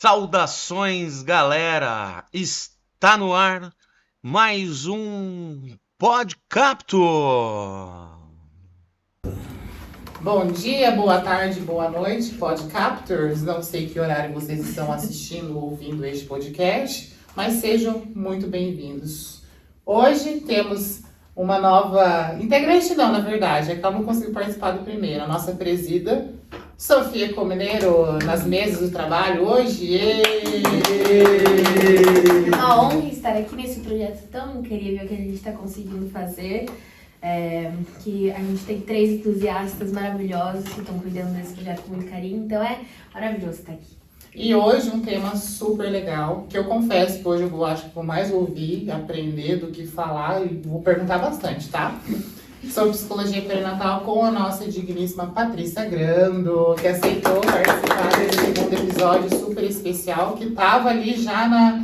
Saudações, galera! Está no ar mais um Podcaptor. Bom dia, boa tarde, boa noite, Podcaptors. Não sei que horário vocês estão assistindo ou ouvindo este podcast, mas sejam muito bem-vindos. Hoje temos uma nova integrante, não, na verdade, é que eu não consigo participar do primeiro. A nossa presida, Sofia Comeneiro, nas mesas do trabalho hoje. É uma honra estar aqui nesse projeto tão incrível que a gente está conseguindo fazer. Que a gente tem 3 entusiastas maravilhosos que estão cuidando desse projeto com muito carinho, então é maravilhoso estar aqui. E hoje um tema super legal, que eu confesso que hoje eu acho que vou mais ouvir, aprender do que falar, e vou perguntar bastante, tá? Sobre psicologia perinatal com a nossa digníssima Patrícia Grando, que aceitou participar desse segundo episódio super especial, que estava ali já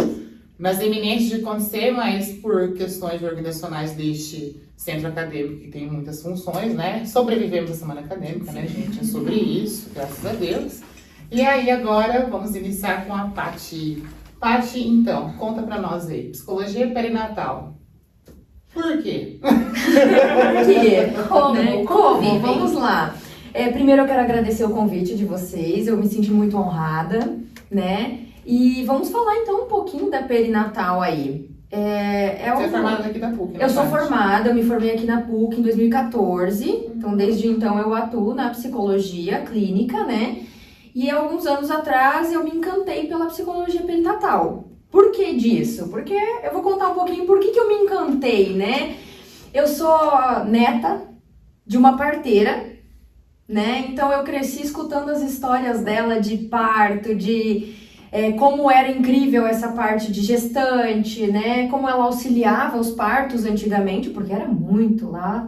nas eminências de acontecer, mas por questões organizacionais deste centro acadêmico, que tem muitas funções, né? Sobrevivemos à semana acadêmica, né, gente? É sobre isso, graças a Deus. E aí, agora, vamos iniciar com a Paty. Paty, então, conta pra nós aí. Psicologia perinatal. Por quê? Por quê? Como? Como? Vamos lá. Primeiro eu quero agradecer o convite de vocês, eu me senti muito honrada, né? E vamos falar então um pouquinho da perinatal aí. Você é formada aqui da PUC, né? Eu sou formada, eu me formei aqui na PUC em 2014, então desde então eu atuo na psicologia clínica, né? E alguns anos atrás eu me encantei pela psicologia perinatal. Por que disso? Porque eu vou contar um pouquinho por que eu me encantei, né? Eu sou neta de uma parteira, né? Então eu cresci escutando as histórias dela de parto, de como era incrível essa parte de gestante, né? Como ela auxiliava os partos antigamente, porque era muito lá,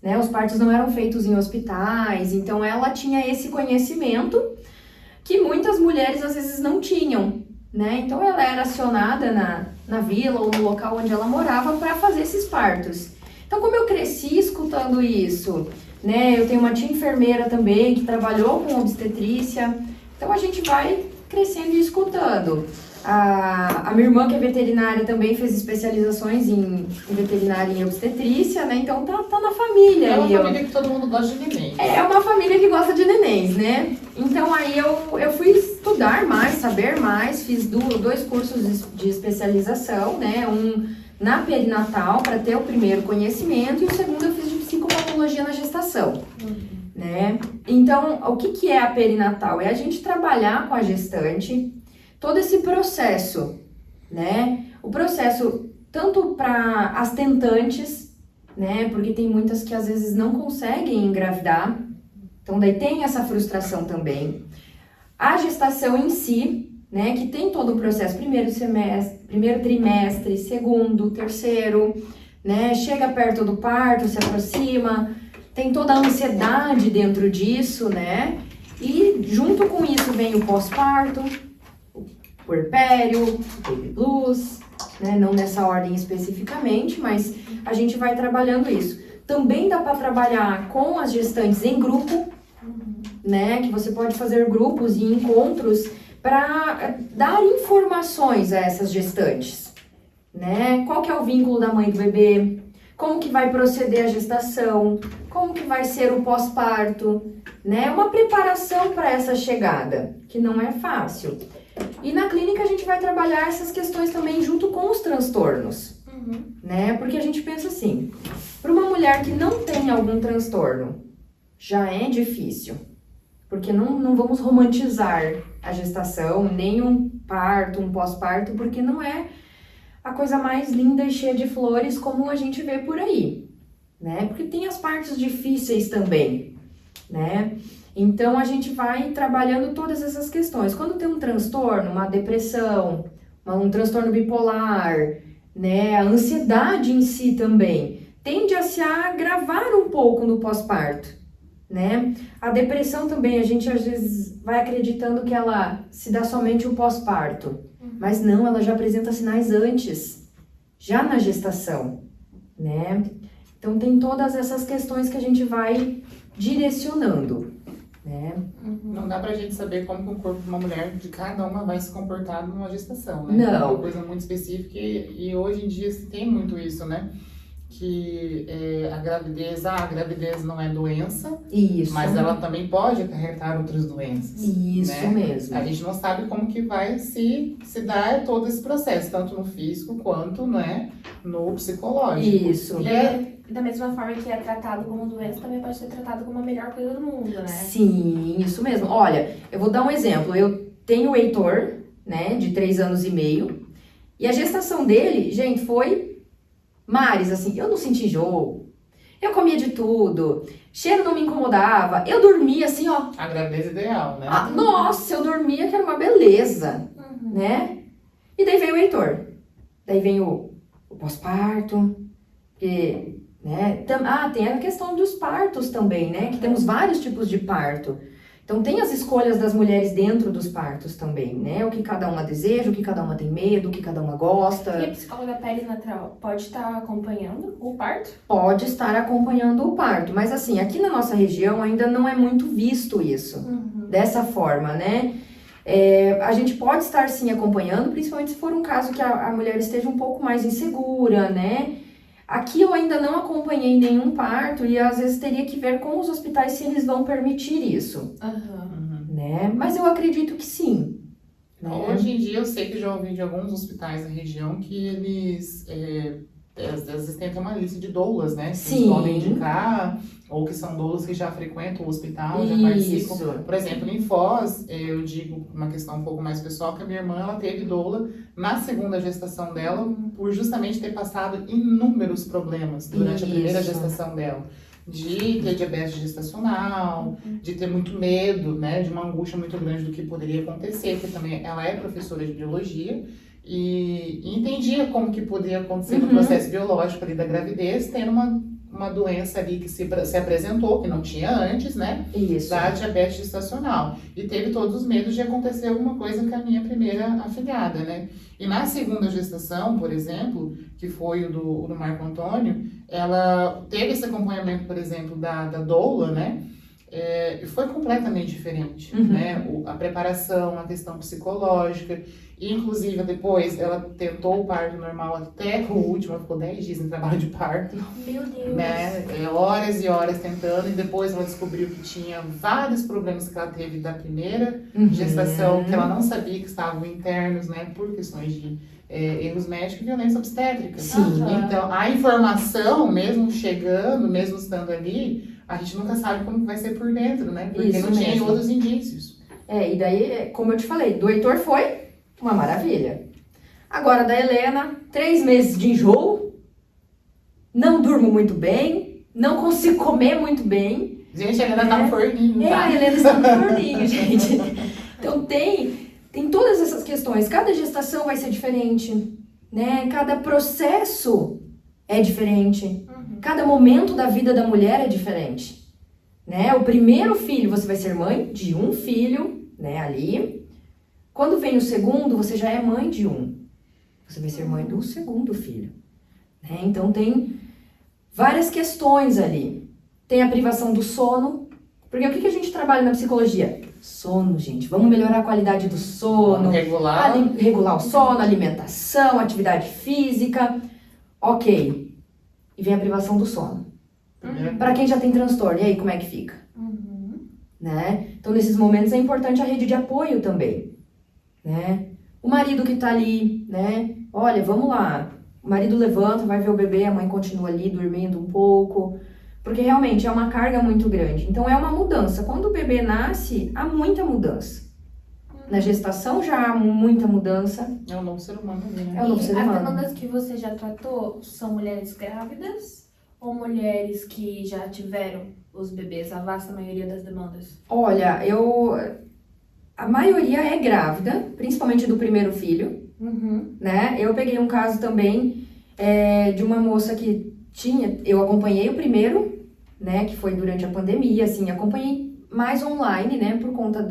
né? Os partos não eram feitos em hospitais, então ela tinha esse conhecimento que muitas mulheres às vezes não tinham, né? Então ela era acionada na vila ou no local onde ela morava para fazer esses partos. Então como eu cresci escutando isso, né? Eu tenho uma tia enfermeira também que trabalhou com obstetrícia, então a gente vai crescendo e escutando. A minha irmã, que é veterinária, também fez especializações em veterinária e obstetrícia, né? Então tá na família. É uma família que todo mundo gosta de neném. É uma família que gosta de nenéns, né? Então aí eu fui estudar mais, saber mais, fiz 2 cursos de especialização, né? Um na perinatal, para ter o primeiro conhecimento, e o segundo eu fiz de psicopatologia na gestação. Né? Então, o que é a perinatal? É a gente trabalhar com a gestante, todo esse processo, né? O processo tanto para as tentantes, né? Porque tem muitas que às vezes não conseguem engravidar, então daí tem essa frustração também. A gestação em si, né? Que tem todo o processo, primeiro trimestre, segundo, terceiro, né? Chega perto do parto, se aproxima. Tem toda a ansiedade dentro disso, né? E junto com isso vem o pós-parto, o puerpério, o baby blues, né? Não nessa ordem especificamente, mas a gente vai trabalhando isso. Também dá para trabalhar com as gestantes em grupo, né? Que você pode fazer grupos e encontros para dar informações a essas gestantes, né? Qual que é o vínculo da mãe e do bebê? Como que vai proceder a gestação, como que vai ser o pós-parto, né? Uma preparação para essa chegada, que não é fácil. E na clínica a gente vai trabalhar essas questões também junto com os transtornos, né? Porque a gente pensa assim, para uma mulher que não tem algum transtorno, já é difícil, porque não vamos romantizar a gestação, nem um parto, um pós-parto, porque não é a coisa mais linda e cheia de flores como a gente vê por aí, né? Porque tem as partes difíceis também, né? Então a gente vai trabalhando todas essas questões. Quando tem um transtorno, uma depressão, um transtorno bipolar, né? A ansiedade em si também tende a se agravar um pouco no pós-parto, né? A depressão também, a gente às vezes vai acreditando que ela se dá somente o pós-parto. Mas não, ela já apresenta sinais antes, já na gestação, né? Então tem todas essas questões que a gente vai direcionando. né? Não dá pra gente saber como que o corpo de uma mulher, de cada uma, vai se comportar numa gestação, né? Não. É uma coisa muito específica e hoje em dia se tem muito isso, né? Que a gravidez não é doença, Isso. mas ela também pode acarretar outras doenças. Isso né? mesmo. A gente não sabe como que vai se dar todo esse processo, tanto no físico quanto, né, no psicológico. Isso. E da mesma forma que é tratado como doença, também pode ser tratado como a melhor coisa do mundo, né? Sim, isso mesmo. Olha, eu vou dar um exemplo. Eu tenho o Heitor, né, de 3 anos e meio, e a gestação dele, gente, foi mares, assim, eu não senti enjoo, eu comia de tudo, cheiro não me incomodava, eu dormia assim, ó. A gravidez ideal, né? Nossa, eu dormia que era uma beleza, né? E daí veio o Heitor. Daí vem o pós-parto, que, né? Tem a questão dos partos também, né? Que temos vários tipos de parto. Então tem as escolhas das mulheres dentro dos partos também, né? O que cada uma deseja, o que cada uma tem medo, o que cada uma gosta. E a psicóloga perinatral pode estar acompanhando o parto? Pode estar acompanhando o parto, mas assim, aqui na nossa região ainda não é muito visto isso, dessa forma, né? A gente pode estar sim acompanhando, principalmente se for um caso que a mulher esteja um pouco mais insegura, né? Aqui eu ainda não acompanhei nenhum parto e às vezes teria que ver com os hospitais se eles vão permitir isso, né? Mas eu acredito que sim. Né? Hoje em dia eu sei que já ouvi de alguns hospitais da região que eles às vezes tem até uma lista de doulas, né? Que Sim. eles podem indicar, ou que são doulas que já frequentam o hospital, já participam. Por exemplo, em Foz, eu digo uma questão um pouco mais pessoal, que a minha irmã, ela teve doula na segunda gestação dela, por justamente ter passado inúmeros problemas durante a primeira gestação dela. De ter diabetes gestacional, de ter muito medo, né? De uma angústia muito grande do que poderia acontecer, porque também ela é professora de biologia, e entendia como que poderia acontecer no processo biológico ali da gravidez, tendo uma doença ali que se apresentou, que não tinha antes, né? Isso. Da diabetes gestacional. E teve todos os medos de acontecer alguma coisa com a minha primeira afilhada, né? E na segunda gestação, por exemplo, que foi o do Marco Antônio, ela teve esse acompanhamento, por exemplo, da doula, né? E foi completamente diferente, né? A preparação, a questão psicológica, e inclusive depois ela tentou o parto normal até o último, ela ficou 10 dias em trabalho de parto, Meu Deus! né? Horas e horas tentando, e depois ela descobriu que tinha vários problemas que ela teve da primeira gestação, que ela não sabia que estavam internos, né? Por questões de erros médicos e violência obstétrica. Sim. Então, a informação, mesmo chegando, mesmo estando ali, a gente nunca sabe como vai ser por dentro, né? Porque Isso não tinha mesmo. outros indícios. E daí, como eu te falei, do Heitor foi uma maravilha. Agora, da Helena, 3 meses de enjoo, não durmo muito bem, não consigo comer muito bem. Gente, a Helena tá no forninho, tá? A Helena está no forninho, gente. Então, tem todas essas questões. Cada gestação vai ser diferente, né? Cada processo é diferente. Cada momento da vida da mulher é diferente, né? O primeiro filho, você vai ser mãe de um filho, né, ali. Quando vem o segundo, você já é mãe de um. Você vai ser mãe do segundo filho, né? Então, tem várias questões ali. Tem a privação do sono, porque o que a gente trabalha na psicologia? Sono, gente. Vamos melhorar a qualidade do sono. Regular. Regular o sono, alimentação, atividade física. Ok. E vem a privação do sono. Para quem já tem transtorno, e aí como é que fica? Né? Então, nesses momentos é importante a rede de apoio também, né? O marido que tá ali, né? Olha, vamos lá. O marido levanta, vai ver o bebê, a mãe continua ali dormindo um pouco, porque realmente é uma carga muito grande. Então, é uma mudança. Quando o bebê nasce, há muita mudança. Na gestação já há muita mudança. É um novo ser humano ali, né? É um novo ser As humano. demandas que você já tratou são mulheres grávidas ou mulheres que já tiveram os bebês? A vasta maioria das demandas. Olha, a maioria é grávida, principalmente do primeiro filho, né? Eu peguei um caso também de uma moça que eu acompanhei o primeiro, né? Que foi durante a pandemia, assim, acompanhei mais online, né? Por conta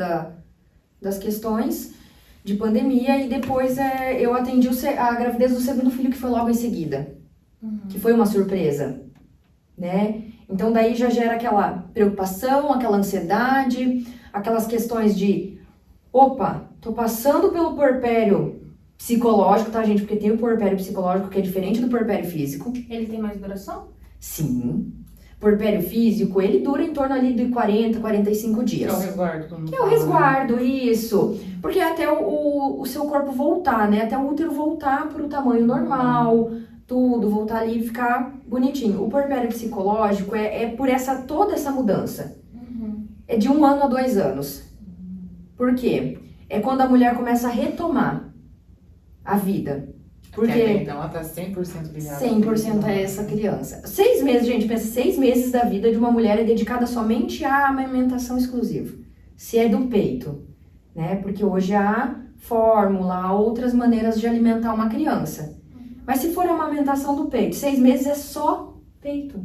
das questões de pandemia, e depois eu atendi a gravidez do segundo filho, que foi logo em seguida, que foi uma surpresa, né? Então daí já gera aquela preocupação, aquela ansiedade, aquelas questões de, opa, tô passando pelo puerpério psicológico, tá, gente? Porque tem o puerpério psicológico que é diferente do puerpério físico. Ele tem mais duração? Sim. Puerpério físico, ele dura em torno ali de 40, 45 Que é o dias. resguardo. Que é o resguardo, isso. Porque é até o seu corpo voltar, né? Até o útero voltar pro tamanho normal, tudo, voltar ali e ficar bonitinho. O puerpério psicológico é por toda essa mudança. É de 1 ano a 2 anos. Por quê? É quando a mulher começa a retomar a vida. Porque Porque então ela tá 100% ligada. 100% é essa criança. 6 meses, gente, pensa, 6 meses da vida de uma mulher é dedicada somente à amamentação exclusiva. Se é do peito, né? Porque hoje há fórmula, há outras maneiras de alimentar uma criança. Mas se for a amamentação do peito, 6 meses é só peito.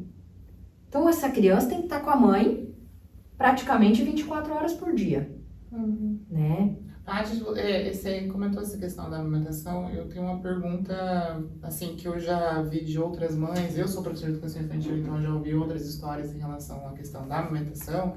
Então essa criança tem que estar com a mãe praticamente 24 horas por dia, né? Paty, você comentou essa questão da amamentação. Eu tenho uma pergunta, assim, que eu já vi de outras mães. Eu sou professora de educação infantil, então eu já ouvi outras histórias em relação à questão da amamentação.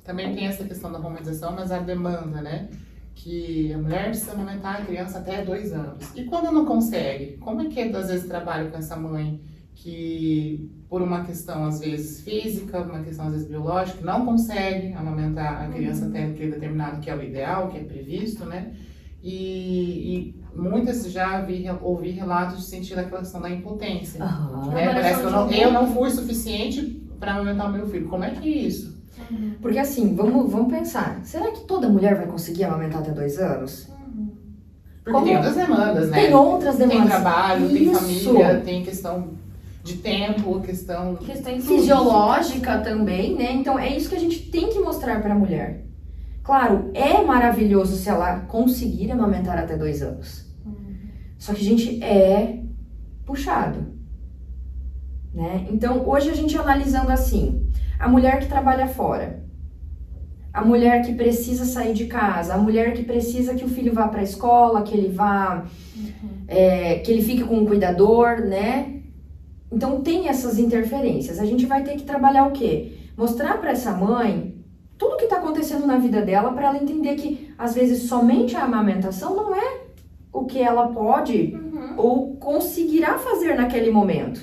Também tem essa questão da romantização, mas a demanda, né? Que a mulher precisa amamentar a criança até 2 anos. E quando não consegue? Como é que às vezes trabalho com essa mãe que, por uma questão às vezes física, uma questão às vezes biológica, não consegue amamentar a criança até aquele determinado que é o ideal, que é previsto, né? E muitas já ouvi relatos de sentir aquela questão da impotência. Né? Parece que eu não fui suficiente para amamentar o meu filho. Como é que é isso? Porque assim, vamos pensar. Será que toda mulher vai conseguir amamentar até 2 anos? Porque tem outras demandas, né? Tem outras demandas. Tem trabalho, tem Isso. família, tem questão de tempo, questão fisiológica também, né? Então é isso que a gente tem que mostrar para a mulher. Claro, é maravilhoso se ela conseguir amamentar até 2 anos. Só que a gente é puxado, né? Então hoje a gente analisando assim, a mulher que trabalha fora, a mulher que precisa sair de casa, a mulher que precisa que o filho vá para a escola, que ele vá, que ele fique com um cuidador, né? Então tem essas interferências. A gente vai ter que trabalhar o quê? Mostrar para essa mãe tudo o que está acontecendo na vida dela para ela entender que às vezes somente a amamentação não é o que ela pode ou conseguirá fazer naquele momento,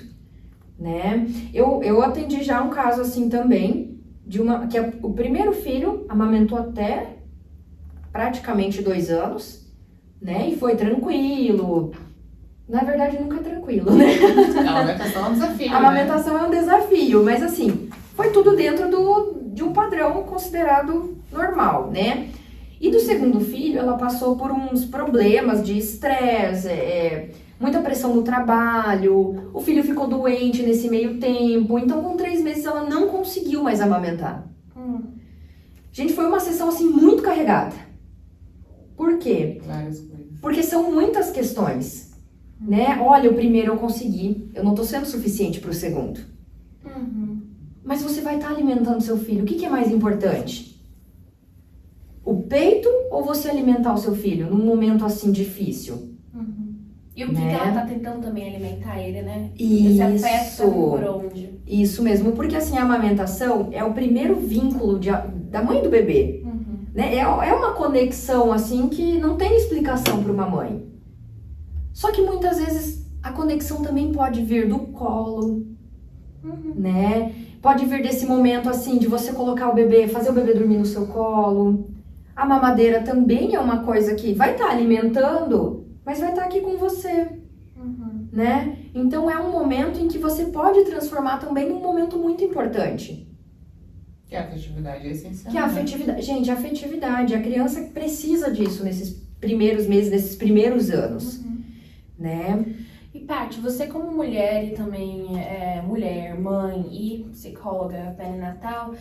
né? Eu atendi já um caso assim também de uma que o primeiro filho amamentou até praticamente 2 anos, né? E foi tranquilo. Na verdade, nunca é tranquilo, né? A amamentação é um desafio, A amamentação é um desafio, mas assim, foi tudo dentro de um padrão considerado normal, né? E do segundo filho, ela passou por uns problemas de estresse, muita pressão no trabalho, o filho ficou doente nesse meio tempo, então com 3 meses ela não conseguiu mais amamentar. Gente, foi uma sessão assim muito carregada. Por quê? Várias coisas. Porque são muitas questões, né? Olha, o primeiro eu consegui, eu não tô sendo suficiente pro segundo. Mas você vai estar alimentando seu filho, o que é mais importante? O peito ou você alimentar o seu filho num momento assim difícil? E o que ela tá tentando também alimentar ele, né? Isso. Esse afeto por onde? Isso mesmo, porque assim, a amamentação é o primeiro vínculo da mãe do bebê. Né? É uma conexão assim que não tem explicação para uma mãe. Só que muitas vezes a conexão também pode vir do colo, né? Pode vir desse momento assim de você colocar o bebê, fazer o bebê dormir no seu colo. A mamadeira também é uma coisa que vai estar alimentando, mas vai estar aqui com você, né? Então é um momento em que você pode transformar também num momento muito importante. Que a afetividade é essencial. Que a afetividade, gente, a afetividade, a criança precisa disso nesses primeiros meses, nesses primeiros anos, né? E Paty, você como mulher e também mulher, mãe e psicóloga perinatal,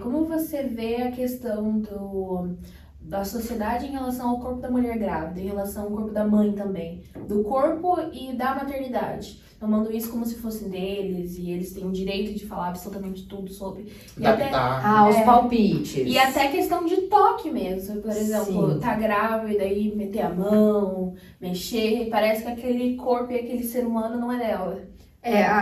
como você vê a questão da sociedade em relação ao corpo da mulher grávida, em relação ao corpo da mãe também, do corpo e da maternidade, tomando isso como se fosse deles e eles têm o direito de falar absolutamente tudo sobre. E até, os palpites. e até questão de toque mesmo, por exemplo, Sim. tá grávida e meter a mão, mexer, parece que aquele corpo e aquele ser humano não é dela.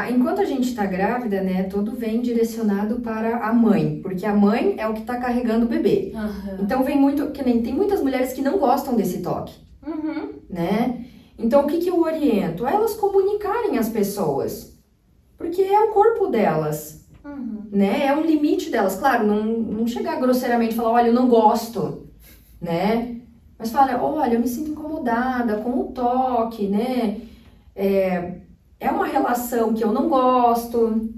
Enquanto a gente tá grávida, né, tudo vem direcionado para a mãe, porque a mãe é o que tá carregando o bebê. Aham. Então vem muito, que nem tem muitas mulheres que não gostam desse toque, Uhum. né? Então o que eu oriento? A elas comunicarem às pessoas, porque é o corpo delas, Uhum. né? É um limite delas. Claro, não chegar grosseiramente e falar, olha, eu não gosto, né? Mas fala, olha, eu me sinto incomodada com o toque, né? É uma relação que eu não gosto,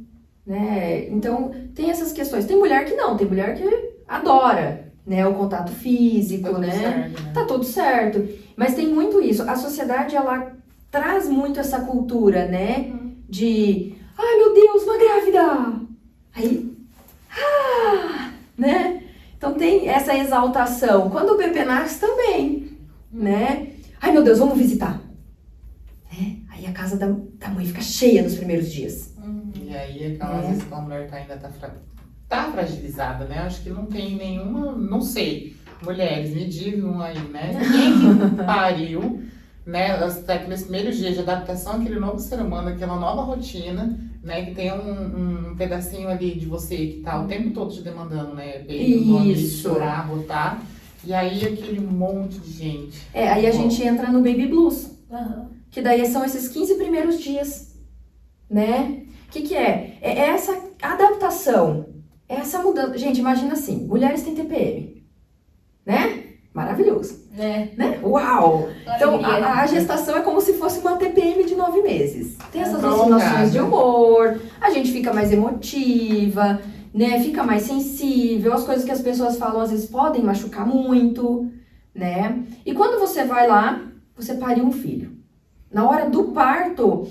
né? Então, tem essas questões. Tem mulher que não, tem mulher que adora, né? O contato físico, Tá tudo né? certo, né? Tá tudo certo. Mas tem muito isso. A sociedade, ela traz muito essa cultura, né? De, ai meu Deus, uma grávida! Aí, né? Então tem essa exaltação. Quando o bebê nasce também, né? Ai meu Deus, vamos visitar. Né? Aí a casa da mãe fica cheia nos primeiros dias. E aí, às vezes, quando a mulher ainda tá fragilizada, né? Acho que não tem nenhuma, não sei. Mulheres, me digam aí, né? Quem que pariu, né? Aqueles primeiros dias de adaptação àquele novo ser humano, aquela nova rotina, né? Que tem um pedacinho ali de você que tá o tempo todo te demandando, né? Peito, dormir, Isso. chorar, botar. E aí, aquele monte de gente. Aí a gente entra no baby blues. Aham. Que daí são esses 15 primeiros dias, né? O que é? É essa adaptação, essa mudança. Gente, imagina assim, mulheres têm TPM, né? Maravilhoso, É. né? Uau! Então, Alegria. a gestação é como se fosse uma TPM de 9 meses. Tem essas Prolongada. oscilações de humor, a gente fica mais emotiva, né? Fica mais sensível, as coisas que as pessoas falam às vezes podem machucar muito, né? E quando você vai lá, você pariu um filho. Na hora do parto,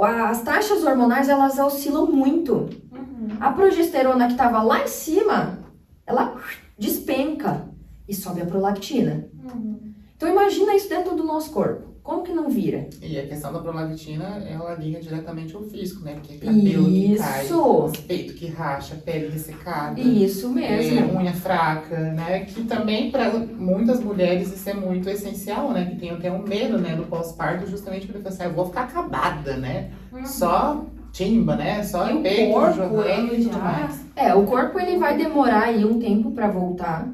as taxas hormonais, elas oscilam muito. Uhum. A progesterona que estava lá em cima, ela despenca e sobe a prolactina. Uhum. Então imagina isso dentro do nosso corpo. Como que não vira? E a questão da prolactina, ela liga diretamente ao físico, né? Porque cabelo que cai, Isso. peito que racha, pele ressecada. Isso mesmo. Unha fraca, né? Que também para muitas mulheres isso é muito essencial, né? Que tem até um medo, né, do pós-parto, justamente para pensar, eu vou ficar acabada, né? Só timba, né? Só E o peito corpo, jogando ele e tudo já- mais. O corpo ele vai demorar aí um tempo pra voltar,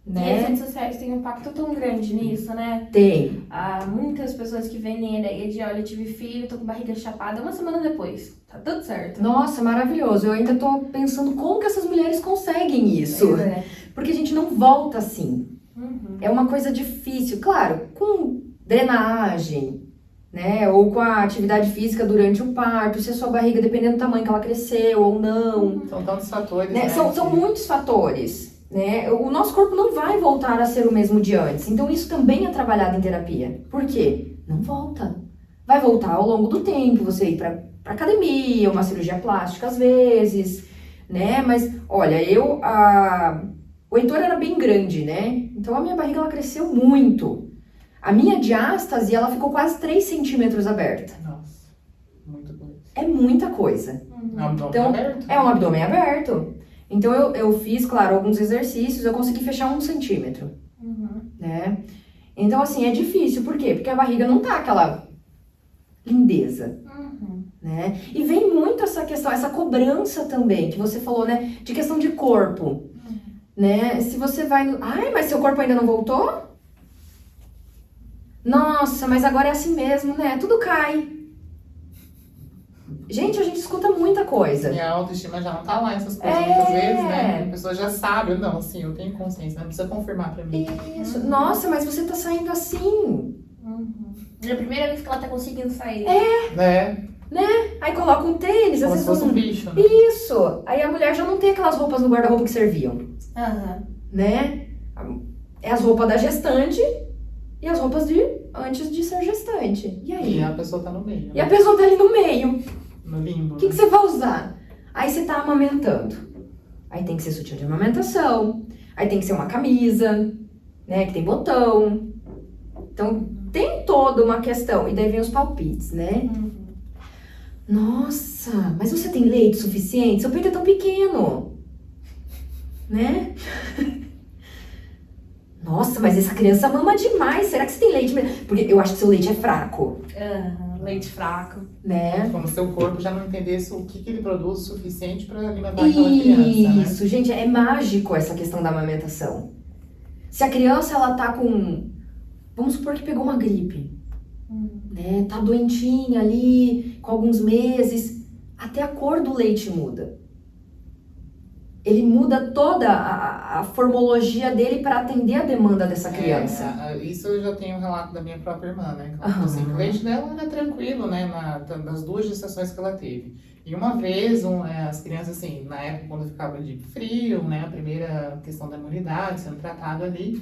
E as né? redes sociais têm um impacto tão grande nisso, né? Tem. Há muitas pessoas que vendem a ideia de, olha, eu tive filho, tô com barriga chapada, uma semana depois. Tá tudo certo. Nossa, maravilhoso. Eu ainda tô pensando como que essas mulheres conseguem isso. É. Porque a gente não volta assim. Uhum. É uma coisa difícil, claro, com drenagem, né? Ou com a atividade física durante o parto, se a sua barriga, dependendo do tamanho que ela cresceu ou não. São tantos fatores, Né? né? São muitos fatores, né? O nosso corpo não vai voltar a ser o mesmo de antes. Então isso também é trabalhado em terapia. Por quê? Não volta. Vai voltar ao longo do tempo, você ir pra academia, uma cirurgia plástica às vezes, né? Mas, olha, o Heitor era bem grande, né? Então a minha barriga, ela cresceu muito. A minha diástase, ela ficou quase 3 centímetros aberta. Nossa, muito coisa. É muita coisa. É um abdômen Então, aberto? É um abdômen aberto. Então eu fiz, claro, alguns exercícios, eu consegui fechar 1 centímetro, Uhum. né? Então, assim, é difícil. Por quê? Porque a barriga não tá aquela lindeza, Uhum. né? E vem muito essa questão, essa cobrança também, que você falou, né? De questão de corpo, né? Se você vai... Ai, mas seu corpo ainda não voltou? Nossa, mas agora é assim mesmo, né? Tudo cai. Gente, a gente escuta muita coisa. E a autoestima já não tá lá, essas coisas É. muitas vezes, né? A pessoa já sabe, não, assim, eu tenho consciência, não precisa confirmar pra mim. Isso. Nossa, mas você tá saindo assim. Uhum. É a primeira vez que ela tá conseguindo sair. Né? Aí coloca um tênis, às Como se vezes fosse um um... bicho, né? Isso. Aí a mulher já não tem aquelas roupas no guarda-roupa que serviam, Aham. né? É as roupas da gestante e as roupas de antes de ser gestante. E aí? E a pessoa tá no meio, E a né? pessoa tá ali no meio. No limbo. O que né? você vai usar? Aí você tá amamentando. Aí tem que ser sutiã de amamentação. Aí tem que ser uma camisa, né? Que tem botão. Então, tem toda uma questão. E daí vem os palpites, né? Uhum. Nossa, mas você tem leite suficiente? Seu peito é tão pequeno. Né? Nossa, mas essa criança mama demais. Será que você tem leite mesmo? Porque eu acho que seu leite é fraco. Aham. Leite fraco. né? Como se o corpo já não entendesse o que ele produz o suficiente para alimentar aquela criança, né? Isso, gente, é mágico essa questão da amamentação. Se a criança, ela tá com, vamos supor que pegou uma gripe, né? Tá doentinha ali, com alguns meses, até a cor do leite muda. Ele muda toda a formologia dele para atender a demanda dessa criança. Isso eu já tenho um relato da minha própria irmã, né? Aham. Assim, o leite dela era tranquilo, né? Das 2 gestações que ela teve. E uma vez, as crianças, assim, na época quando ficava de frio, né? A primeira questão da imunidade sendo tratado ali,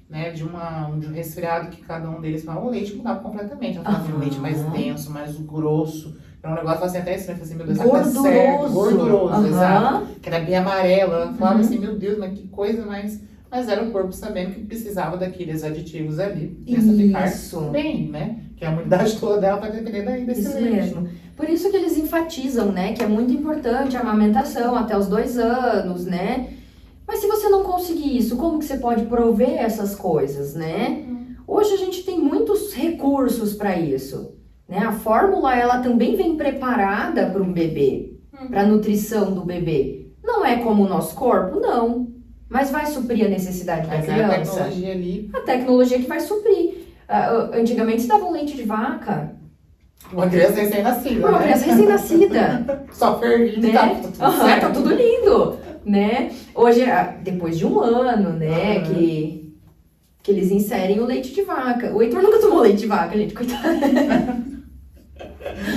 né? De um resfriado que cada um deles falava, o leite mudava completamente. Ela falava de um leite mais denso, mais grosso. Era um negócio assim, até estranho, assim, meu Deus, gorduroso, exato. Que era bem amarelo. Ela falava assim, meu Deus, mas que coisa mais... Mas era o corpo sabendo que precisava daqueles aditivos ali. Pra Isso. ficar bem, né? Que a imunidade toda dela vai depender daí desse Isso leite. mesmo. Por isso que eles enfatizam, né, que é muito importante a amamentação até os 2 anos, né? Mas se você não conseguir isso, como que você pode prover essas coisas, né? Hoje a gente tem muitos recursos para isso, né? A fórmula, ela também vem preparada para um bebê, para a nutrição do bebê. Não é como o nosso corpo, não. Mas vai suprir a necessidade da Mas a criança. tecnologia ali, A tecnologia que vai suprir. Antigamente se dava um leite de vaca. uma criança recém-nascida, Uma né? criança recém-nascida. Só fervido, Né? tá tudo Aham, certo. tá tudo lindo, né? Hoje, depois de um ano, né, Aham. que eles inserem o leite de vaca. O Heitor nunca tomou leite de vaca, gente, coitado.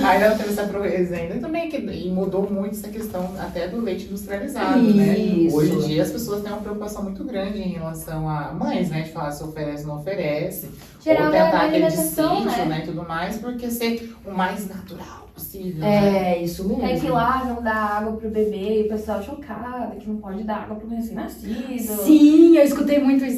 Aí ela teve essa resenha também, e mudou muito essa questão até do leite industrializado, né? Isso. Hoje em dia as pessoas têm uma preocupação muito grande em relação a mães, né? De falar se oferece ou não oferece. Geral ou da tentar aquele de alimentação, sítio, né? né? E tudo mais, porque ser o mais natural possível, né? É, isso mesmo. É que lá não dá água pro bebê e o pessoal chocado que não pode dar água pro recém-nascido. Sim, eu escutei muito isso.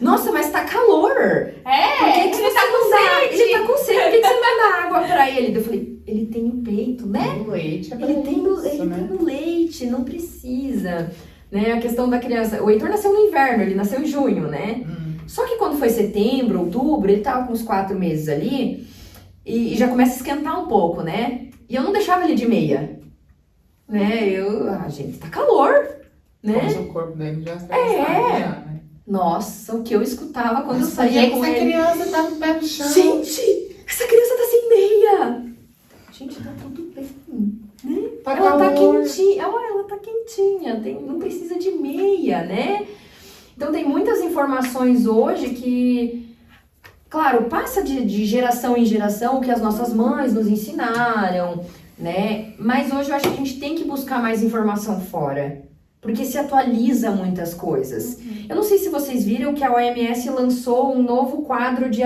Nossa, mas tá calor. Por que ele tá com sede. Ele tá com sede, por que você não dá água pra ele? Eu falei, ele tem o peito, né? O leite é pra Ele tem no, isso, ele né? tem no leite, não precisa. Né? A questão da criança. O Heitor nasceu no inverno, ele nasceu em junho, né? Só que quando foi setembro, outubro, ele tava com uns 4 meses ali e já começa a esquentar um pouco, né? E eu não deixava ele de meia. Né? Gente, tá calor, né? Mas o corpo dele já está né? Nossa, o que eu escutava quando eu Mas saía que com essa ele. criança tá no pé no chão. Gente, essa criança tá sem meia. Gente, tá tudo bem. Tá Ela tá calor. quentinha, olha, ela tá quentinha, não precisa de meia, né? Então tem muitas informações hoje que, claro, passa de geração em geração o que as nossas mães nos ensinaram, né? Mas hoje eu acho que a gente tem que buscar mais informação fora, porque se atualiza muitas coisas. Eu não sei se vocês viram que a OMS lançou um novo quadro de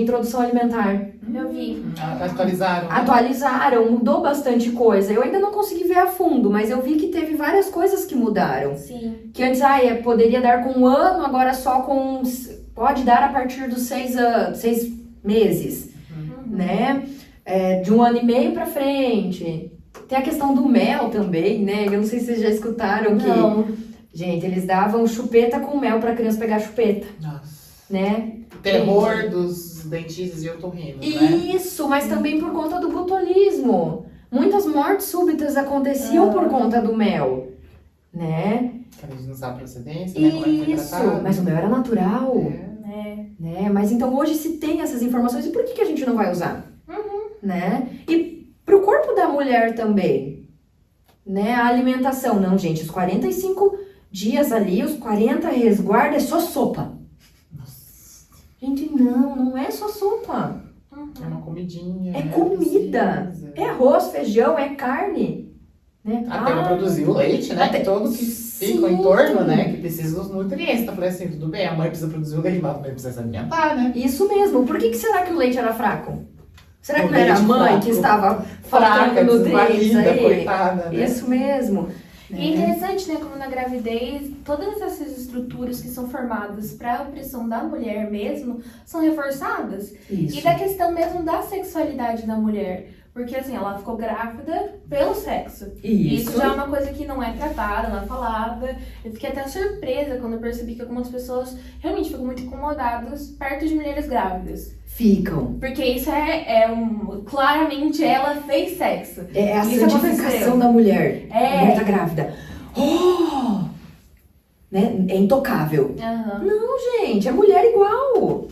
introdução alimentar. Eu vi. Atualizaram. né? Atualizaram, mudou bastante coisa. Eu ainda não consegui ver a fundo, mas eu vi que teve várias coisas que mudaram. Sim. Que antes, poderia dar com 1 ano, agora só com... Pode dar a partir dos 6 meses, né? De 1 ano e meio pra frente. Tem a questão do mel também, né? Eu não sei se vocês já escutaram que... Não. Gente, eles davam chupeta com mel pra criança pegar chupeta, Nossa. né? Terror dos dentistas e otorrinos, né? Isso, mas também por conta do botulismo. Muitas mortes súbitas aconteciam por conta do mel, né? Que a gente não sabe a procedência, né? Como é que foi Isso, tratado. mas o mel era natural, É. né? Mas então hoje se tem essas informações, e por que a gente não vai usar? Né? E pro corpo da mulher também, né? A alimentação, não, gente, os 45 dias ali, os 40 resguardo é só sopa. Gente, não é só sopa. É uma comidinha. É né? comida. Precisa. É arroz, feijão, é carne. Né? Até pra produzir o leite, né? até- Que todo que fica em Sim. torno, né? Que precisa dos nutrientes. Então, eu falei assim, tudo bem, a mãe precisa produzir o leite, mas a mãe precisa se alimentar, né? Isso mesmo. Por que será que o leite era fraco? Será que O não era a leite mãe fraco. que estava Fraca, faltando nutrientes desvalida, aí? coitada, né? Isso mesmo. E é interessante, né, como na gravidez, todas essas estruturas que são formadas para a opressão da mulher mesmo são reforçadas. Isso. E da questão mesmo da sexualidade da mulher. Porque assim, ela ficou grávida pelo sexo. E isso já é uma coisa que não é tratada, não é falada. Eu fiquei até surpresa quando eu percebi que algumas pessoas realmente ficam muito incomodadas perto de mulheres grávidas. Ficam. Porque isso claramente ela fez sexo. É a Isso santificação aconteceu. da mulher. É. A mulher tá grávida. Oh! Né? É intocável. Aham. Não, gente, é mulher igual.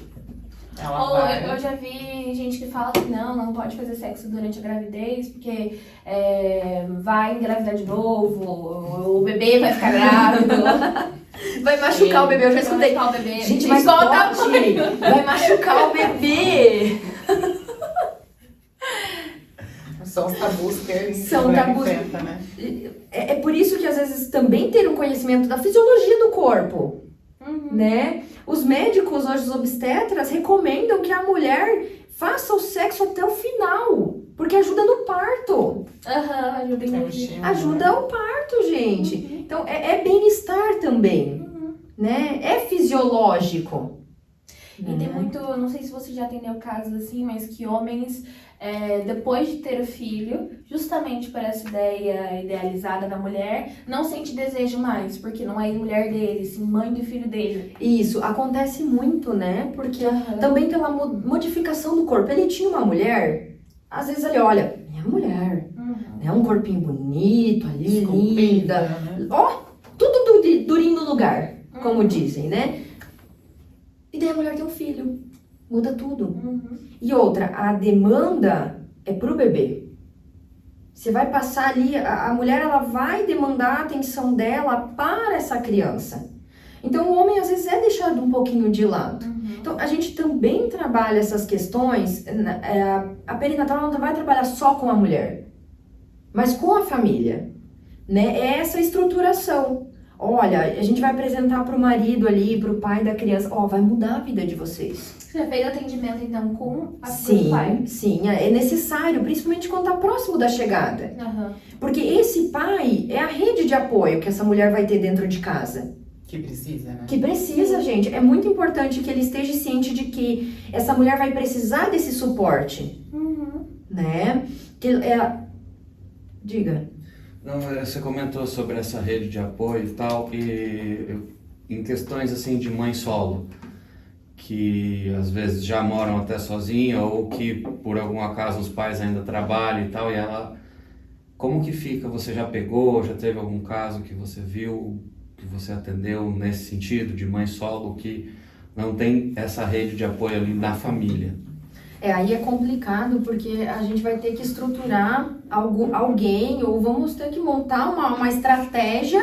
Ela Ou vai. eu já vi gente que fala que não pode fazer sexo durante a gravidez, porque vai engravidar de novo, o bebê vai ficar grávido. Vai machucar o bebê, eu já escutei. Vai machucar o bebê. Gente, mas Igual pode. tamanho. Vai machucar o bebê. São os tabus que a São mulher tabus. enfrenta, né? É por isso que às vezes também ter um conhecimento da fisiologia do corpo, né? Os médicos, hoje os obstetras, recomendam que a mulher faça o sexo até o final, porque ajuda no parto. Aham, ajuda Tem um muito. estímulo, Ajuda né? o parto, gente. Então é bem-estar também, né? É fisiológico. E tem muito, eu não sei se você já atendeu casos assim, mas que homens, depois de ter o filho, justamente por essa ideia idealizada da mulher, não sente desejo mais, porque não é mulher dele, sim mãe do filho dele. Isso acontece muito, né? Porque também pela modificação do corpo. Ele tinha uma mulher, às vezes ele olha, minha mulher, né? Um corpinho bonito ali, linda. Né? Ó, tudo durinho no lugar, como dizem, né? E daí a mulher tem um filho, muda tudo. E outra, a demanda é pro bebê. Você vai passar ali, a mulher ela vai demandar a atenção dela para essa criança. Então o homem às vezes é deixado um pouquinho de lado. Então a gente também trabalha essas questões, a perinatal não vai trabalhar só com a mulher, mas com a família, né? É essa estruturação. Olha, a gente vai apresentar pro marido ali, pro pai da criança, ó, vai mudar a vida de vocês. Você já fez atendimento então com o pai? Sim, é necessário, principalmente quando tá próximo da chegada. Porque esse pai é a rede de apoio que essa mulher vai ter dentro de casa. Que precisa, né? Que precisa, gente. É muito importante que ele esteja ciente de que essa mulher vai precisar desse suporte, né? Diga. Não, você comentou sobre essa rede de apoio e tal, em questões assim de mãe solo, que às vezes já moram até sozinha ou que por algum acaso os pais ainda trabalham e tal, e ela, como que fica? Você já pegou, já teve algum caso que você viu, que você atendeu nesse sentido de mãe solo que não tem essa rede de apoio ali na família? Aí é complicado porque a gente vai ter que estruturar alguém ou vamos ter que montar uma estratégia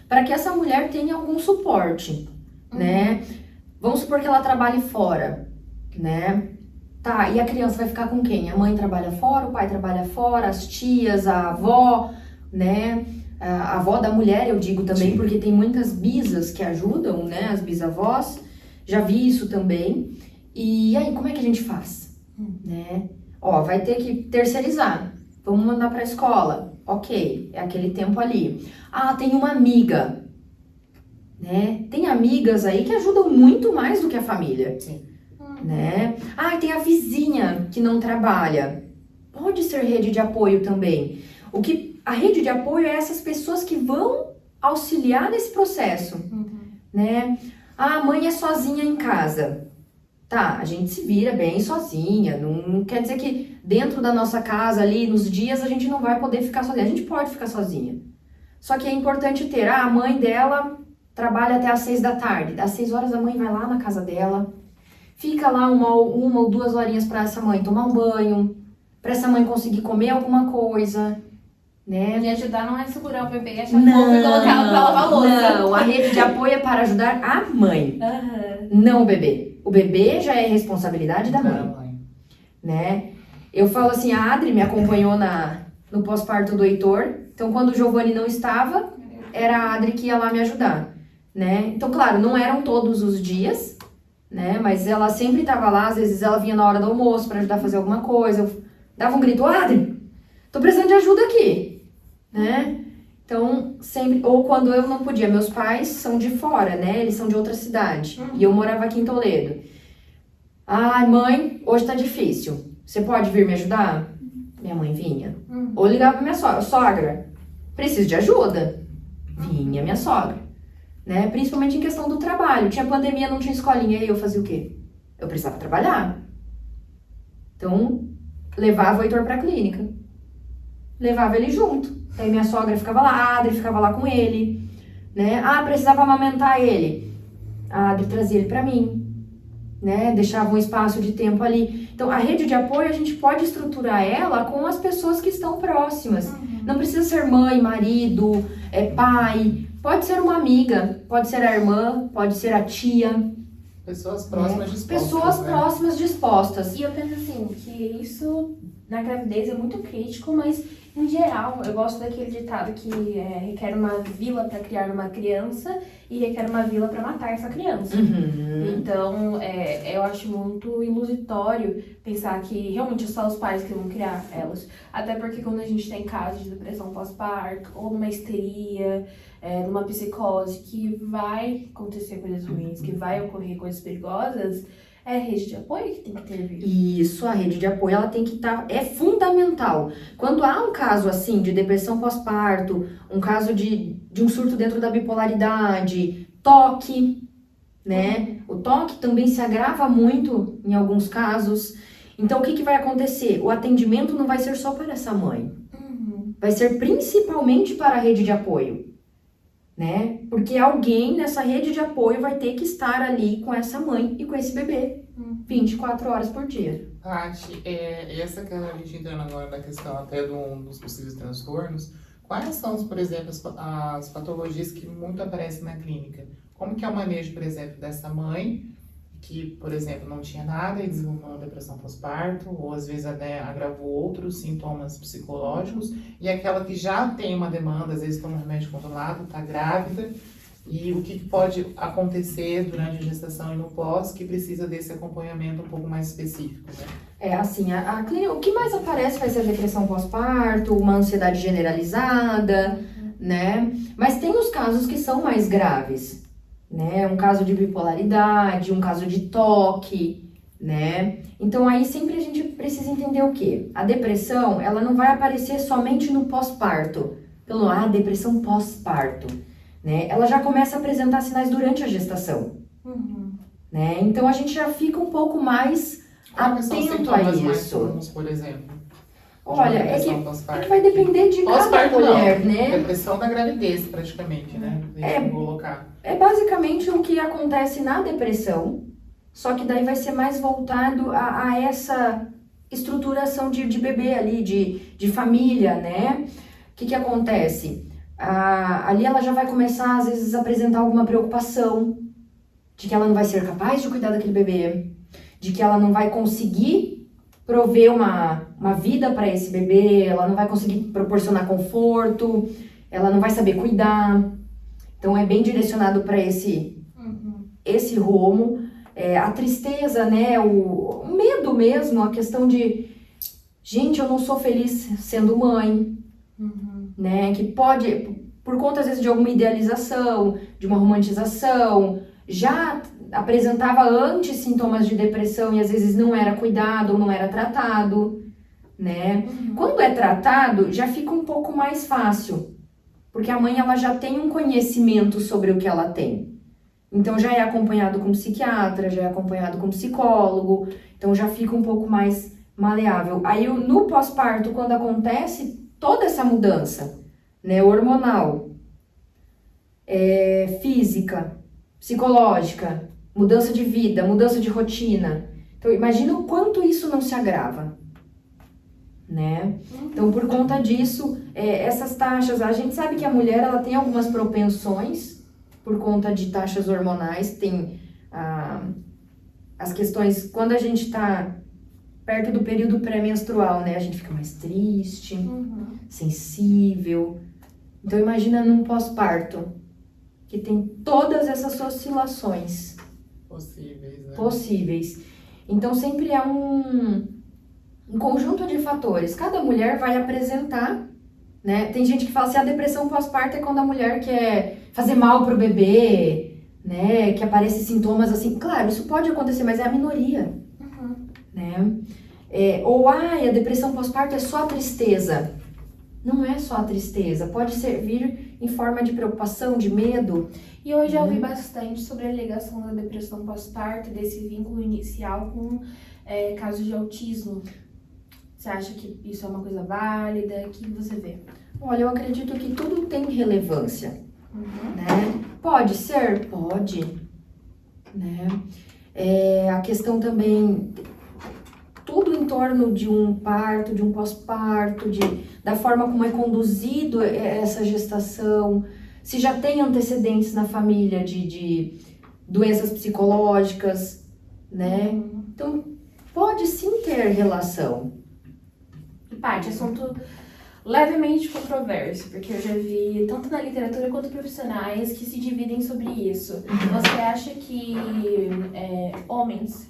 para que essa mulher tenha algum suporte, né? Vamos supor que ela trabalhe fora, né? Tá, e a criança vai ficar com quem? A mãe trabalha fora, o pai trabalha fora, as tias, a avó, né? A avó da mulher, eu digo também, Sim. porque tem muitas bisas que ajudam, né? As bisavós, já vi isso também. E aí, como é que a gente faz? Né? Ó, vai ter que terceirizar. Vamos mandar pra escola. Ok, é aquele tempo ali. Ah, tem uma amiga. Né? Tem amigas aí que ajudam muito mais do que a família. Sim. Né? Ah, tem a vizinha que não trabalha. Pode ser rede de apoio também. A rede de apoio é essas pessoas que vão auxiliar nesse processo. Né? Ah, a mãe é sozinha em casa. Tá, a gente se vira bem sozinha, não quer dizer que dentro da nossa casa ali, nos dias, a gente não vai poder ficar sozinha. A gente pode ficar sozinha. Só que é importante ter, a mãe dela trabalha até às 6 da tarde. Às 6 horas a mãe vai lá na casa dela, fica lá uma ou 2 horinhas para essa mãe tomar um banho, para essa mãe conseguir comer alguma coisa, né? E ajudar não é segurar o bebê, achar fofo e colocar ela pra lavar a louça. Não, a rede de apoio é para ajudar a mãe, não o bebê. O bebê já é responsabilidade da mãe, né? Eu falo assim, a Adri me acompanhou no pós-parto do Heitor, então quando o Giovanni não estava, era a Adri que ia lá me ajudar, né? Então, claro, não eram todos os dias, né? Mas ela sempre estava lá, às vezes ela vinha na hora do almoço para ajudar a fazer alguma coisa, eu dava um grito, Adri, tô precisando de ajuda aqui, né? Então, sempre, ou quando eu não podia, meus pais são de fora, né? Eles são de outra cidade. E eu morava aqui em Toledo. Ai, mãe, hoje tá difícil. Você pode vir me ajudar? minha mãe vinha. Ou ligava pra minha sogra, sogra, preciso de ajuda. Vinha minha sogra, né? Principalmente em questão do trabalho. Tinha pandemia, não tinha escolinha, e eu fazia o quê? Eu precisava trabalhar. Então, levava o Heitor pra clínica. Levava ele junto. Aí minha sogra ficava lá, a Adri ficava lá com ele, né? Ah, precisava amamentar ele. A Adri trazia ele pra mim, né? Deixava um espaço de tempo ali. Então, a rede de apoio, a gente pode estruturar ela com as pessoas que estão próximas. Não precisa ser mãe, marido, pai. Pode ser uma amiga, pode ser a irmã, pode ser a tia. Pessoas próximas dispostas. Pessoas próximas dispostas. E eu penso assim, que isso na gravidez é muito crítico, mas em geral, eu gosto daquele ditado que requer uma vila para criar uma criança e requer uma vila para matar essa criança. Então, eu acho muito ilusório pensar que realmente só os pais que vão criar elas. Até porque quando a gente tem casos de depressão pós-parto, ou numa histeria, numa psicose, que vai acontecer coisas ruins, que vai ocorrer coisas perigosas, é a rede de apoio que tem que ter vindo. Isso, a rede de apoio, ela tem que estar, é fundamental. Quando há um caso assim de depressão pós-parto, um caso de um surto dentro da bipolaridade, toque, né? O toque também se agrava muito em alguns casos. Então, o que vai acontecer? O atendimento não vai ser só para essa mãe. Vai ser principalmente para a rede de apoio, né? Porque alguém nessa rede de apoio vai ter que estar ali com essa mãe e com esse bebê 24 horas por dia. Tati, essa que a gente entrando agora da questão até dos possíveis transtornos, quais são, por exemplo, as patologias que muito aparecem na clínica? Como que é o manejo, por exemplo, dessa mãe que, por exemplo, não tinha nada e desenvolveu uma depressão pós-parto, ou às vezes até agravou outros sintomas psicológicos, e aquela que já tem uma demanda, às vezes toma um remédio controlado, está grávida, e o que pode acontecer durante a gestação e no pós, que precisa desse acompanhamento um pouco mais específico, né? Assim, a clínica, o que mais aparece vai ser a depressão pós-parto, uma ansiedade generalizada, né? Mas tem os casos que são mais graves, né? Um caso de bipolaridade, um caso de toque, né? Então aí sempre a gente precisa entender o quê? A depressão, ela não vai aparecer somente no pós-parto, depressão pós-parto, né? Ela já começa a apresentar sinais durante a gestação, né? Então a gente já fica um pouco mais atento a isso. Mais comuns, por exemplo? Olha, é que vai depender de cada mulher, né? Depressão da gravidez, praticamente, né? É basicamente o que acontece na depressão, só que daí vai ser mais voltado a essa estruturação de bebê ali, de família, né? O que acontece? Ali ela já vai começar, às vezes, a apresentar alguma preocupação de que ela não vai ser capaz de cuidar daquele bebê, de que ela não vai conseguir prover uma vida para esse bebê, ela não vai conseguir proporcionar conforto, ela não vai saber cuidar. Então é bem direcionado para esse rumo. A tristeza, né, o medo mesmo, a questão de, gente, eu não sou feliz sendo mãe, né, que pode, por conta às vezes de alguma idealização, de uma romantização, já apresentava antes sintomas de depressão e às vezes não era cuidado ou não era tratado, né? Quando é tratado, já fica um pouco mais fácil, porque a mãe ela já tem um conhecimento sobre o que ela tem. Então já é acompanhado com psiquiatra, já é acompanhado com psicólogo, então já fica um pouco mais maleável. Aí no pós-parto, quando acontece toda essa mudança, né, hormonal, física, psicológica, mudança de vida, mudança de rotina. Então, imagina o quanto isso não se agrava, né? Então, por conta disso, essas taxas, a gente sabe que a mulher, ela tem algumas propensões por conta de taxas hormonais, tem as questões, quando a gente tá perto do período pré-menstrual, né? A gente fica mais triste, sensível. Então, imagina num pós-parto, que tem todas essas oscilações possíveis. Então, sempre é um conjunto de fatores. Cada mulher vai apresentar, né? Tem gente que fala assim, a depressão pós-parto é quando a mulher quer fazer mal pro bebê, né? Que aparecem sintomas assim. Claro, isso pode acontecer, mas é a minoria, né? Ou, a depressão pós-parto é só a tristeza. Não é só a tristeza, pode vir em forma de preocupação, de medo. E eu já ouvi bastante sobre a ligação da depressão pós-parto, desse vínculo inicial com casos de autismo. Você acha que isso é uma coisa válida? O que você vê? Olha, eu acredito que tudo tem relevância, né? Pode ser? Pode, né? A questão também, tudo em torno de um parto, de um pós-parto, da forma como é conduzido essa gestação, se já tem antecedentes na família de doenças psicológicas, né? Então, pode sim ter relação. Paty, assunto levemente controverso, porque eu já vi tanto na literatura quanto profissionais que se dividem sobre isso. Você acha que homens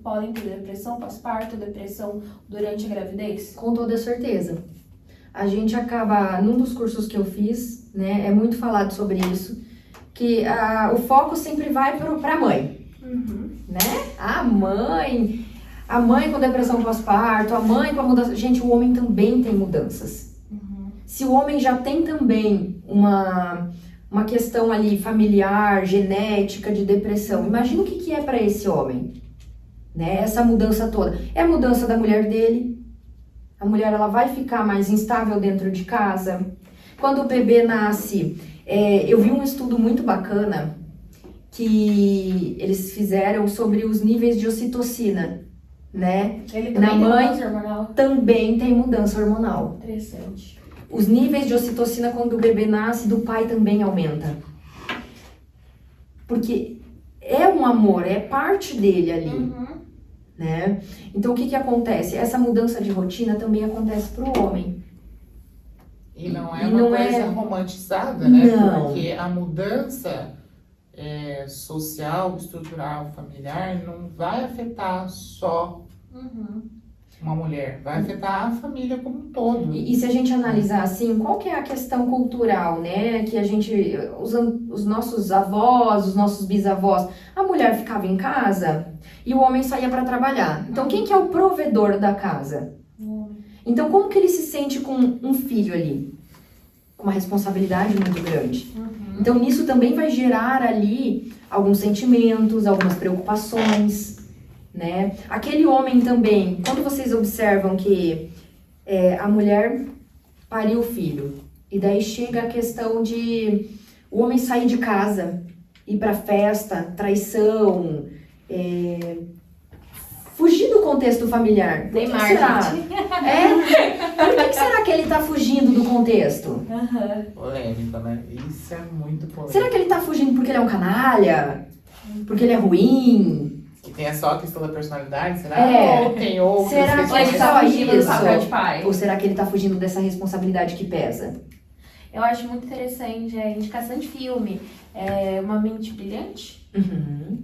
podem ter depressão pós-parto, depressão durante a gravidez? Com toda certeza. A gente acaba, num dos cursos que eu fiz, né, é muito falado sobre isso, que o foco sempre vai para a mãe, né? A mãe com depressão pós-parto, a mãe com a mudança. Gente, o homem também tem mudanças. Se o homem já tem também uma questão ali familiar, genética, de depressão, imagina o que é para esse homem, né? Essa mudança toda. É a mudança da mulher dele. A mulher, ela vai ficar mais instável dentro de casa. Quando o bebê nasce, eu vi um estudo muito bacana que eles fizeram sobre os níveis de ocitocina, né? Ele Na também mãe tem mudança hormonal? também tem mudança hormonal. Interessante. Os níveis de ocitocina quando o bebê nasce, do pai também aumenta. Porque é um amor, é parte dele ali, né? Então, o que acontece? Essa mudança de rotina também acontece pro homem. E não é E uma não coisa romantizada, né? Não. Porque a mudança social, estrutural, familiar, não vai afetar só uma mulher, vai afetar a família como um todo. E se a gente analisar assim, qual que é a questão cultural, né? Que a gente, os nossos avós, os nossos bisavós, a mulher ficava em casa e o homem saía para trabalhar. Então, quem que é o provedor da casa? Então, como que ele se sente com um filho ali? Com uma responsabilidade muito grande. Então, nisso também vai gerar ali alguns sentimentos, algumas preocupações, né? Aquele homem também, quando vocês observam que a mulher pariu o filho, e daí chega a questão de o homem sair de casa, ir pra festa, traição, fugir do contexto familiar. Por que Neymar, será? gente. Por que será que ele tá fugindo do contexto? Polêmica, né? Isso é muito polêmico. Será que ele tá fugindo porque ele é um canalha? Porque ele é ruim? Que tem só a questão da personalidade, será? É. Ou tem outras Será que Ou ele questões? tá só fugindo do isso? papel de pai? Ou será que ele tá fugindo dessa responsabilidade que pesa? Eu acho muito interessante a indicação de filme. Uma Mente Brilhante,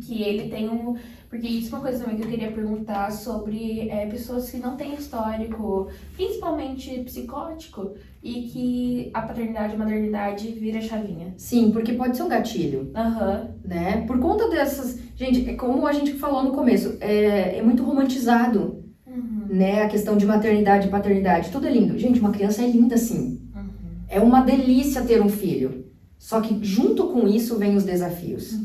que ele tem um... Porque isso é uma coisa também que eu queria perguntar sobre pessoas que não têm histórico, principalmente psicótico, e que a paternidade e a maternidade vira chavinha. Sim, porque pode ser um gatilho, né? Por conta dessas... Gente, é como a gente falou no começo, é muito romantizado, né? A questão de maternidade e paternidade, tudo é lindo. Gente, uma criança é linda, sim. É uma delícia ter um filho. Só que junto com isso vem os desafios,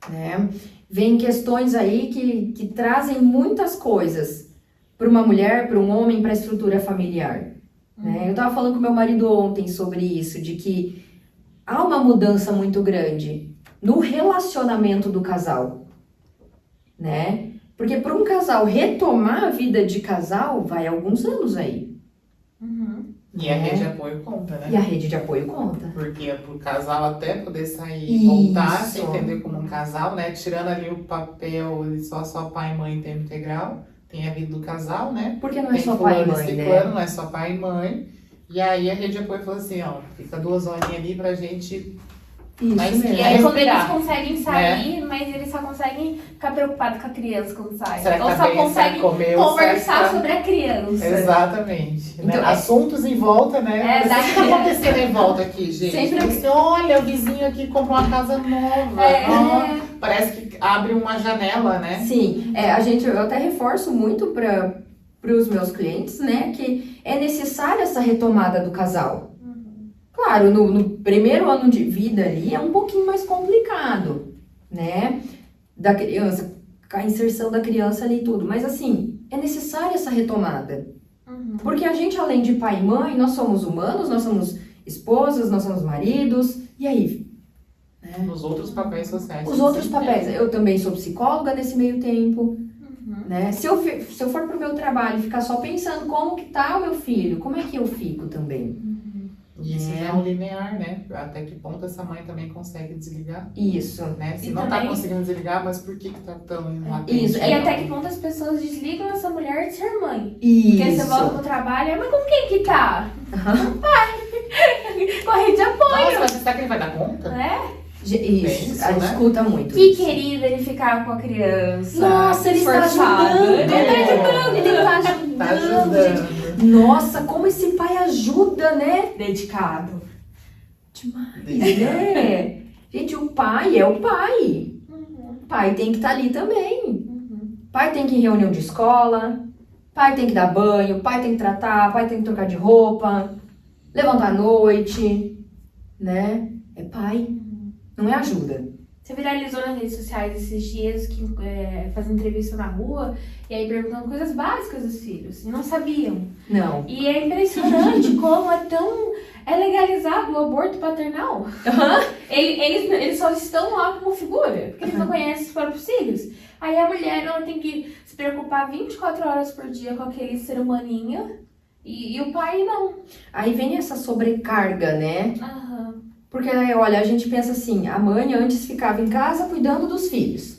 né? Vem questões aí que trazem muitas coisas para uma mulher, para um homem, para a estrutura familiar, né? Eu tava falando com meu marido ontem sobre isso, de que há uma mudança muito grande no relacionamento do casal, né? Porque para um casal retomar a vida de casal, vai alguns anos aí. E a rede de apoio conta, né? E a rede de apoio conta. Porque pro casal até poder sair e voltar, se Isso. entender como um casal, né? Tirando ali o papel de só pai e mãe em tempo integral, tem a vida do casal, né? Porque não é Tem só pai e fulano mãe, ciclano, né? não é só pai e mãe. E aí a rede de apoio falou assim, ó, fica 2 horinhas ali pra gente... Isso Mas mesmo. E aí, quando eles respirar, conseguem sair, mas eles só conseguem ficar preocupados com a criança quando sai. Será que Ou tá só bem? Será que conseguem comeu? conversar Será que tá- sobre a criança. Exatamente. Então, né? Assuntos em volta, né? É, Mas o que tá acontecendo em volta aqui, gente? Sempre- Você olha, o vizinho aqui comprou uma casa nova. Ó, parece que abre uma janela, né? Sim, eu até reforço muito para para os meus clientes, né, que é necessária essa retomada do casal. Claro, no primeiro ano de vida ali é um pouquinho mais complicado, né, da criança, a inserção da criança ali e tudo, mas assim, é necessária essa retomada. Porque a gente, além de pai e mãe, nós somos humanos, nós somos esposas, nós somos maridos, e aí? Nos outros papéis sociais. Os outros papéis, eu também sou psicóloga nesse meio tempo, né? Se eu for pro meu trabalho e ficar só pensando como que tá o meu filho, como é que eu fico também? E isso é um linear, né? Até que ponto essa mãe também consegue desligar, Isso. né? Se E não também- tá conseguindo desligar, mas por que tá tão latente? Isso, E até que ponto as pessoas desligam essa mulher de ser mãe. Porque Isso. você volta pro trabalho, mas com quem que tá? Com a rede de apoio, Nossa, mas será que ele vai dar conta? né? Isso, Isso, a gente né? escuta muito Que isso. querido ele ficar com a criança. Nossa, ele está esforçado. ajudando. Ele tá ajudando. Ele tá ajudando. Tá ajudando. Nossa, como esse pai ajuda, né? Dedicado. Demais, né? Gente, o pai é o pai. O pai tem que estar ali também. Pai tem que ir em reunião de escola. Pai tem que dar banho. Pai tem que tratar. Pai tem que trocar de roupa. Levantar à noite. Né? É pai. Não é ajuda. Você viralizou nas redes sociais esses dias que fazendo entrevista na rua e aí perguntando coisas básicas dos filhos. E não sabiam. Não. E é impressionante como é legalizado o aborto paternal. Eles só estão lá como figura, porque eles não conhecem os próprios filhos. Aí a mulher ela tem que se preocupar 24 horas por dia com aquele ser humaninho e o pai não. Aí vem essa sobrecarga, né? Aham. Porque, olha, a gente pensa assim, a mãe antes ficava em casa cuidando dos filhos,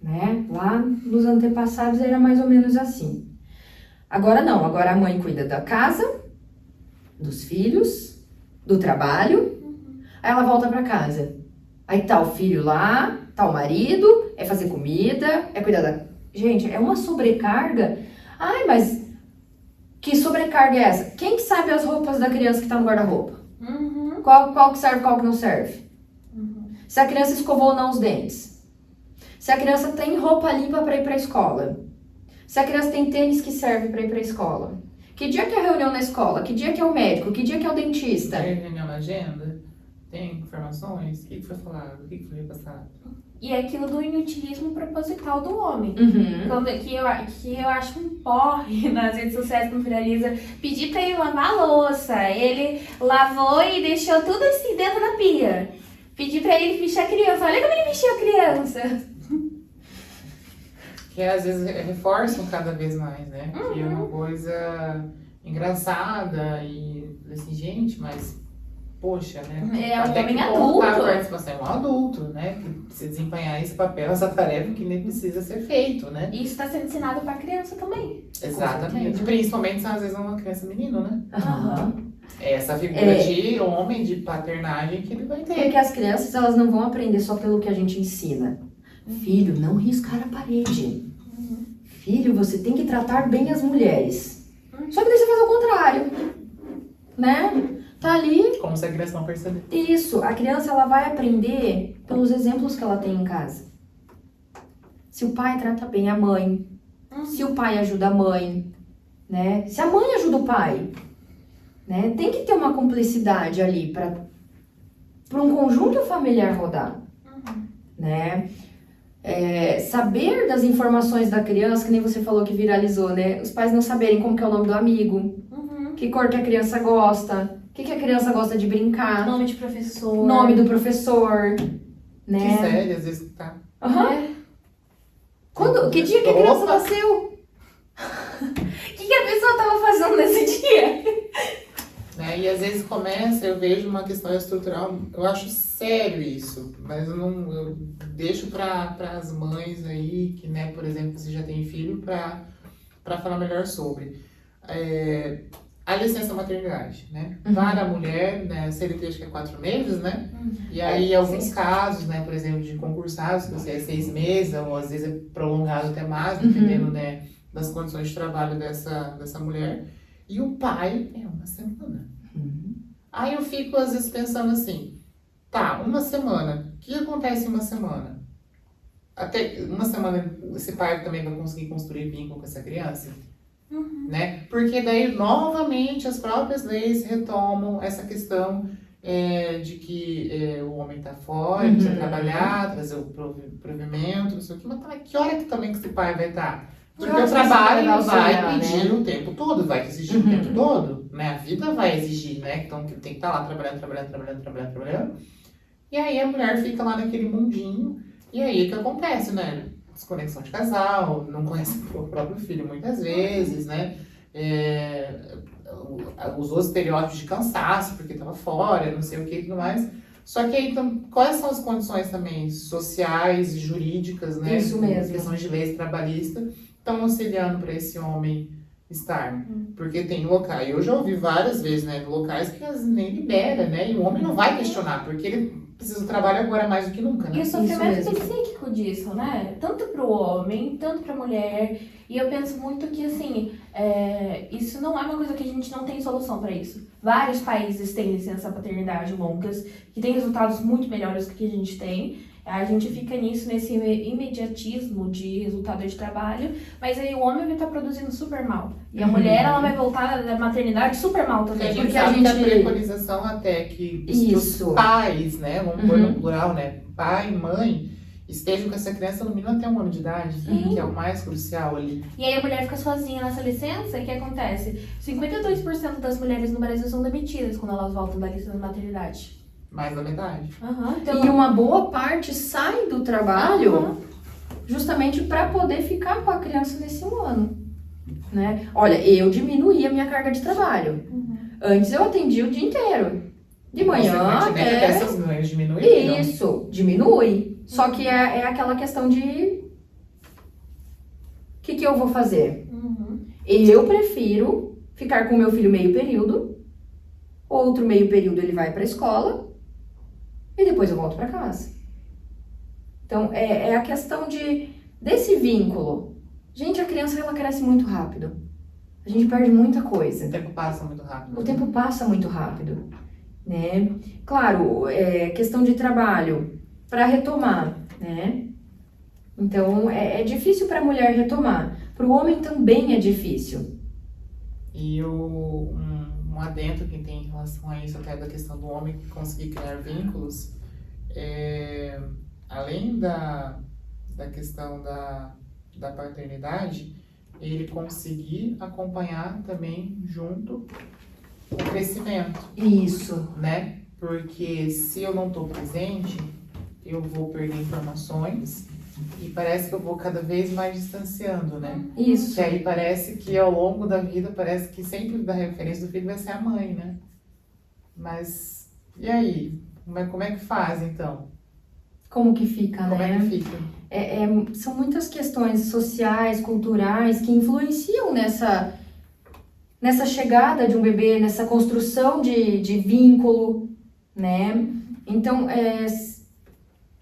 né? Lá nos antepassados era mais ou menos assim. Agora não, agora a mãe cuida da casa, dos filhos, do trabalho, aí ela volta pra casa. Aí tá o filho lá, tá o marido, é fazer comida, é cuidar da... Gente, é uma sobrecarga. Ai, mas que sobrecarga é essa? Quem que sabe as roupas da criança que tá no guarda-roupa? Qual que serve, qual que não serve? Se a criança escovou ou não os dentes. Se a criança tem roupa limpa para ir para a escola. Se a criança tem tênis que serve para ir para a escola. Que dia que é a reunião na escola? Que dia que é o médico? Que dia que é o dentista? Tem reunião na agenda? Tem informações? O que foi falado? O que foi repassado? E é aquilo do inutilismo proposital do homem. Uhum. Que eu acho um porre nas redes sociais que viraliza. Pedir pra ele lavar a louça. Ele lavou e deixou tudo assim dentro da pia. Pedir pra ele vestir a criança. Olha como ele vestiu a criança. Que às vezes reforçam cada vez mais, né? Que é uma coisa engraçada e assim, gente, mas poxa, né? É um Até homem que ponto tá a adulto. participação? É um adulto, né? Que se desempenhar esse papel, essa tarefa que nem precisa ser feito, né? E isso tá sendo ensinado pra criança também. Exatamente. certeza. Principalmente, às vezes, uma criança menino, né? Aham. É essa figura de homem, de paternagem que ele vai ter. Porque as crianças, elas não vão aprender só pelo que a gente ensina. Filho, não riscar a parede. Filho, você tem que tratar bem as mulheres. Só que daí você faz o contrário. Né? Tá ali. Como se a criança não perceber. Isso, a criança ela vai aprender pelos exemplos que ela tem em casa. Se o pai trata bem a mãe, se o pai ajuda a mãe, né? Se a mãe ajuda o pai, né? Tem que ter uma cumplicidade ali para um conjunto familiar rodar, né? Saber das informações da criança, que nem você falou que viralizou, né? Os pais não saberem como que é o nome do amigo, que cor que a criança gosta, o que a criança gosta de brincar, Nome de professor. nome do professor, Que né? sério, às vezes tá. Aham. Que dia que a criança Opa! nasceu? O que a pessoa tava fazendo nesse dia? Né? E às vezes começa, eu vejo uma questão estrutural, eu acho sério isso, mas eu deixo para as mães aí, que, né, por exemplo, você já tem filho, para falar melhor sobre. A licença maternidade, né? Para a mulher, né, CLT acho que é 4 meses, né? E aí, em alguns casos, né, por exemplo, de concursados, que você é 6 meses, ou às vezes é prolongado até mais, dependendo, né, das condições de trabalho dessa mulher. E o pai é 1 semana. Aí eu fico, às vezes, pensando assim, tá, 1 semana, o que acontece em 1 semana? Até 1 semana, esse pai também vai conseguir construir vínculo com essa criança? né? Porque daí, novamente, as próprias leis retomam essa questão de que o homem tá fora, precisa trabalhar, trazer o provimento, não sei o que, mas tá, que hora que também que esse pai vai estar? Porque o trabalho vai pedir o tempo todo, vai exigir o tempo todo, né? A vida vai exigir, né? Então tem que estar lá trabalhando. E aí a mulher fica lá naquele mundinho, e aí o que acontece, né? Desconexão de casal, não conhece o próprio filho muitas vezes, né? Usou os estereótipos de cansaço porque estava fora, não sei o que e tudo mais. Só que aí, então, quais são as condições também sociais e jurídicas, né? Isso mesmo. Questões de leis trabalhistas estão auxiliando para esse homem estar. Porque tem locais, eu já ouvi várias vezes, né? Locais que elas nem liberam, né? E o homem não vai questionar, porque ele precisa do trabalho agora mais do que nunca, né? E o sofrimento é psíquico disso, né? Tanto pro homem, tanto pra mulher. E eu penso muito que, assim, isso não é uma coisa que a gente não tem solução pra isso. Vários países têm licença paternidade longas, que têm resultados muito melhores do que a gente tem. A gente fica nisso, nesse imediatismo de resultado de trabalho, mas aí o homem vai estar produzindo super mal. E a mulher, ela vai voltar da maternidade super mal também. Porque a gente... a preconização até que os pais, né, vamos pôr no plural, né, pai e mãe, estejam com essa criança no mínimo até 1 ano de idade, que é o mais crucial ali. E aí a mulher fica sozinha nessa licença, e o que acontece? 52% das mulheres no Brasil são demitidas quando elas voltam da licença de maternidade. Mais da metade. Então... E uma boa parte sai do trabalho justamente para poder ficar com a criança nesse 1 ano, né? Olha, eu diminuí a minha carga de trabalho. Antes eu atendia o dia inteiro. De manhã até seus ganhos diminuem. Isso, diminui. Só que é aquela questão de... O que eu vou fazer? Eu prefiro ficar com o meu filho meio período, outro meio período ele vai para a escola, e depois eu volto para casa. Então, é a questão desse vínculo. Gente, a criança, ela cresce muito rápido. A gente perde muita coisa. O tempo passa muito rápido. O tempo passa muito rápido, né? Claro, questão de trabalho, para retomar, né? Então, é difícil para a mulher retomar. Para o homem também é difícil. E um adendo que tem em relação a isso, até da questão do homem conseguir criar vínculos, além da questão da paternidade, ele conseguir acompanhar também junto o crescimento. Isso. Né? Porque se eu não estou presente, eu vou perder informações e parece que eu vou cada vez mais distanciando, né? Isso. Que aí parece que ao longo da vida, parece que sempre da referência do filho vai ser a mãe, né? Mas, e aí? Como é que faz, então? Como que fica, Como né? é que fica? São muitas questões sociais, culturais, que influenciam nessa chegada de um bebê, nessa construção de vínculo, né? Então,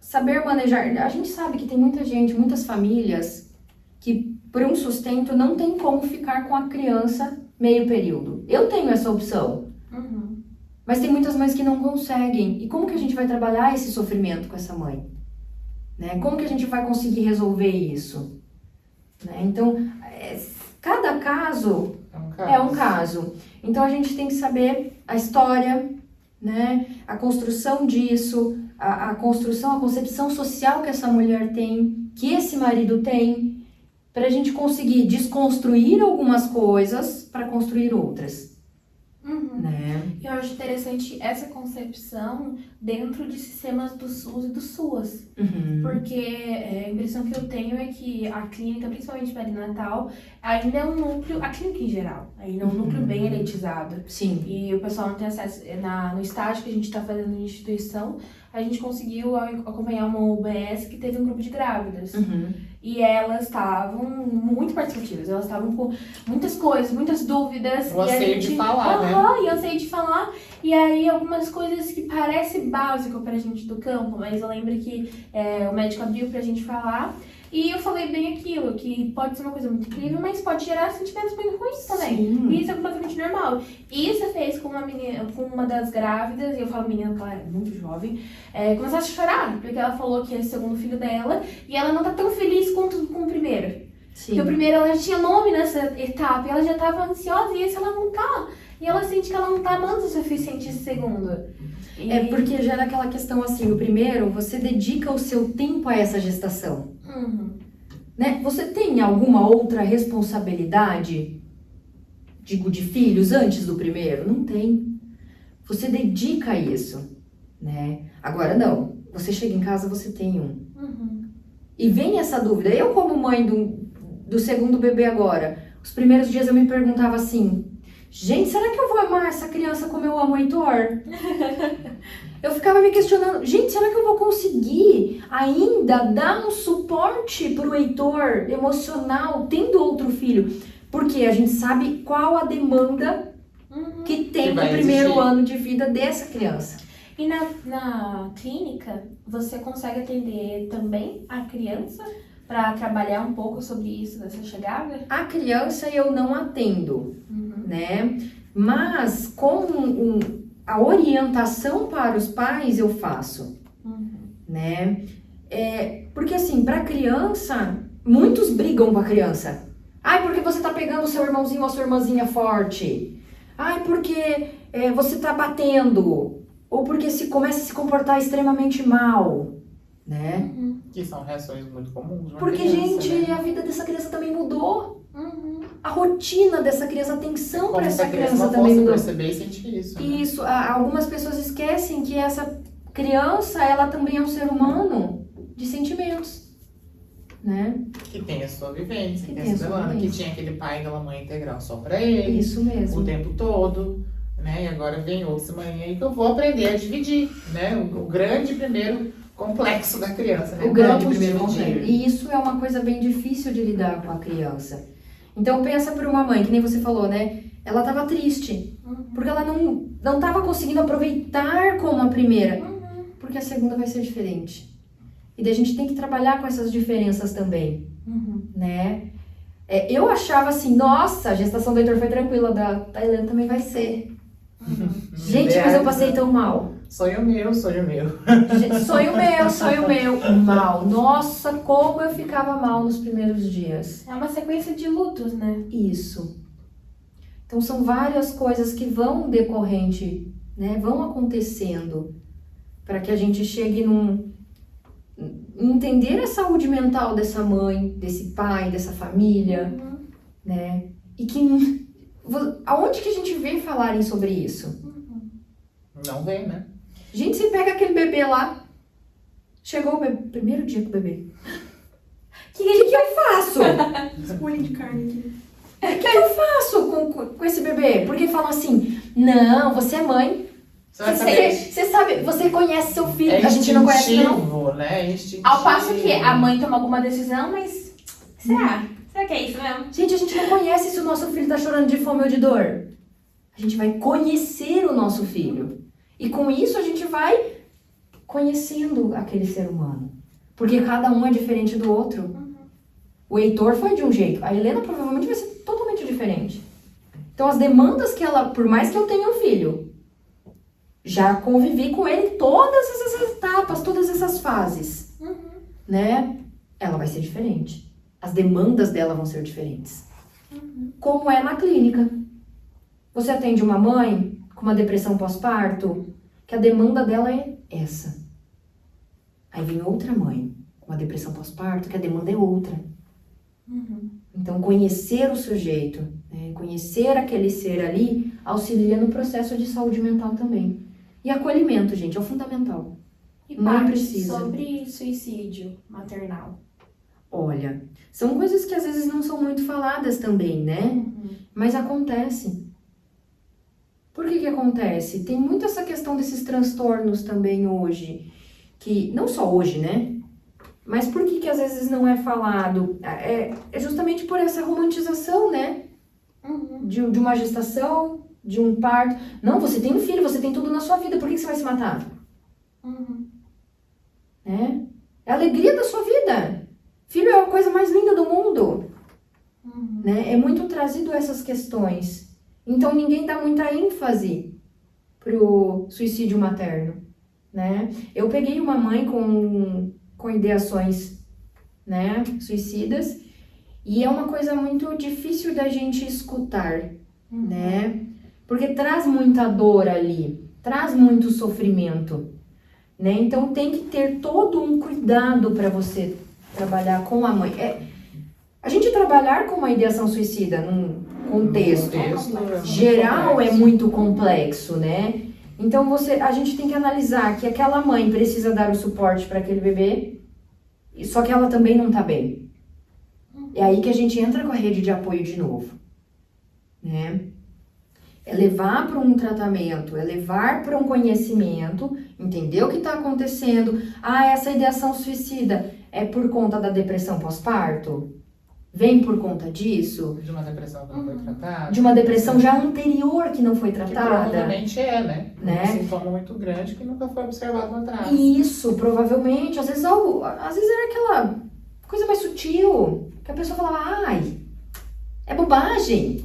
saber manejar... A gente sabe que tem muita gente, muitas famílias, que por um sustento não tem como ficar com a criança meio período. Eu tenho essa opção. Mas tem muitas mães que não conseguem. E como que a gente vai trabalhar esse sofrimento com essa mãe? Né? Como que a gente vai conseguir resolver isso? Né? Então, cada caso é um caso. Então, a gente tem que saber a história, né? A construção disso, a construção, a concepção social que essa mulher tem, que esse marido tem, para a gente conseguir desconstruir algumas coisas para construir outras. Né? Eu acho interessante essa concepção dentro de sistemas do SUS e do SUAS. Porque a impressão que eu tenho é que a clínica, principalmente perinatal, ainda é um núcleo, a clínica em geral, ainda é um núcleo bem elitizado. Sim. E o pessoal não tem acesso. No estágio que a gente está fazendo na instituição, a gente conseguiu acompanhar uma UBS que teve um grupo de grávidas. E elas estavam muito participativas, elas estavam com muitas coisas, muitas dúvidas. Eu sei de falar, né? E eu sei de falar. E aí algumas coisas que parecem básicas pra gente do campo, mas eu lembro que o médico abriu pra gente falar. E eu falei bem aquilo, que pode ser uma coisa muito incrível, mas pode gerar sentimentos muito ruins também. Sim. E isso é completamente normal. E isso fez com uma menina, com uma das grávidas, e eu falo menina porque ela era muito jovem, começar a chorar, porque ela falou que é o segundo filho dela, e ela não tá tão feliz quanto com o primeiro. Sim. Porque o primeiro ela já tinha nome nessa etapa, e ela já tava ansiosa, e esse ela não tá. E ela sente que ela não tá amando o suficiente esse segundo. E... É porque gera aquela questão assim, o primeiro, você dedica o seu tempo a essa gestação. Né? Você tem alguma outra responsabilidade, digo, de filhos antes do primeiro? Não tem. Você dedica a isso, né? Agora não, você chega em casa, você tem um. E vem essa dúvida. Eu, como mãe do segundo bebê agora, os primeiros dias eu me perguntava assim, gente, será que eu vou amar essa criança como eu amo o Heitor? Eu ficava me questionando, gente, será que eu vou conseguir ainda dar um suporte pro Heitor emocional tendo outro filho? Porque a gente sabe qual a demanda que tem Que no vai primeiro existir. ano de vida dessa criança. E na clínica, você consegue atender também a criança para trabalhar um pouco sobre isso dessa chegada? A criança eu não atendo, né? Mas com a orientação para os pais eu faço, né? Porque assim, para criança, muitos brigam com a criança. Ai, porque você tá pegando o seu irmãozinho ou a sua irmãzinha forte. Ai, porque você tá batendo. Ou porque começa a se comportar extremamente mal, né? Que são reações muito comuns. de uma Porque, criança, gente, né? a vida dessa criança também mudou. A rotina dessa criança, a atenção Como para se essa a criança criança não também fosse mudou. perceber e sentir isso. Né? Isso, algumas pessoas esquecem que essa criança, ela também é um ser humano de sentimentos, né? Que tem a sua vivência, Que que tem tem a a sua sua que vivência. tinha aquele pai e aquela mãe integral só pra ele, Isso o mesmo. tempo todo, né? E agora vem outra mãe aí que eu vou aprender a dividir, né? O grande primeiro complexo da criança, né? O grande Vamos primeiro dividir. momento. E isso é uma coisa bem difícil de lidar com a criança. Então pensa por uma mãe, que nem você falou, né? Ela tava triste, porque ela não tava conseguindo aproveitar como a primeira, porque a segunda vai ser diferente. E daí a gente tem que trabalhar com essas diferenças também, né? Eu achava assim, nossa, a gestação do Heitor foi tranquila, da Helena também vai ser. Gente, mas eu passei tão mal. Sonho meu, sonho meu. Gente, sonho meu, mal. Nossa, como eu ficava mal nos primeiros dias. É uma sequência de lutos, né? Isso. Então são várias coisas que vão decorrente, né? Vão acontecendo para que a gente chegue entender a saúde mental dessa mãe, desse pai, dessa família, né? E que aonde que a gente vê falarem sobre isso? Não vem, né? Gente, você pega aquele bebê lá, chegou o bebê, primeiro dia com o bebê. O que eu faço? Molho de carne aqui. O que eu faço com esse bebê? Porque falam assim, não, você é mãe, Você vai saber. você sabe, você conhece seu filho, É a gente não conhece não. instintivo, né? É instintivo. Ao passo que a mãe toma alguma decisão, mas será? Será que é isso mesmo? Gente, a gente não conhece se o nosso filho tá chorando de fome ou de dor. A gente vai conhecer o nosso filho. E com isso a gente vai conhecendo aquele ser humano. Porque cada um é diferente do outro. O Heitor foi de um jeito, a Helena provavelmente vai ser totalmente diferente. Então as demandas que ela, por mais que eu tenha um filho, já convivi com ele em todas essas etapas, todas essas fases, né? Ela vai ser diferente. As demandas dela vão ser diferentes. Como é na clínica. Você atende uma mãe com uma depressão pós-parto, que a demanda dela é essa. Aí vem outra mãe com uma depressão pós-parto, que a demanda é outra. Então, conhecer o sujeito, né, conhecer aquele ser ali, auxilia no processo de saúde mental também. E acolhimento, gente, é o fundamental. E Mãe parte precisa. sobre suicídio maternal. Olha, são coisas que às vezes não são muito faladas também, né? Mas acontece. Por que acontece? Tem muito essa questão desses transtornos também hoje, que não só hoje, né? Mas por que às vezes não é falado? É justamente por essa romantização, né? De uma gestação, de um parto. Não, você tem um filho, você tem tudo na sua vida, por que você vai se matar? Né? É a alegria da sua vida. Filho é a coisa mais linda do mundo. Né? É muito trazido essas questões. Então ninguém dá muita ênfase pro suicídio materno, né? Eu peguei uma mãe com ideações, né, suicidas, E é uma coisa muito difícil da gente escutar, né? Porque traz muita dor ali, traz muito sofrimento, né? Então tem que ter todo um cuidado para você trabalhar com a mãe. A gente trabalhar com uma ideação suicida num contexto geral é muito complexo, né? Então a gente tem que analisar que aquela mãe precisa dar o suporte para aquele bebê, só que ela também não tá bem. É aí que a gente entra com a rede de apoio de novo, né? É levar para um tratamento, é levar para um conhecimento, entender o que está acontecendo. Essa ideação suicida é por conta da depressão pós-parto? Vem por conta disso? De uma depressão que não foi tratada. De uma depressão já anterior que não foi Que tratada? provavelmente né? Né? Um sintoma muito grande que nunca foi observado atrás. Isso, provavelmente. Às vezes era aquela coisa mais sutil, que a pessoa falava, ai, é bobagem.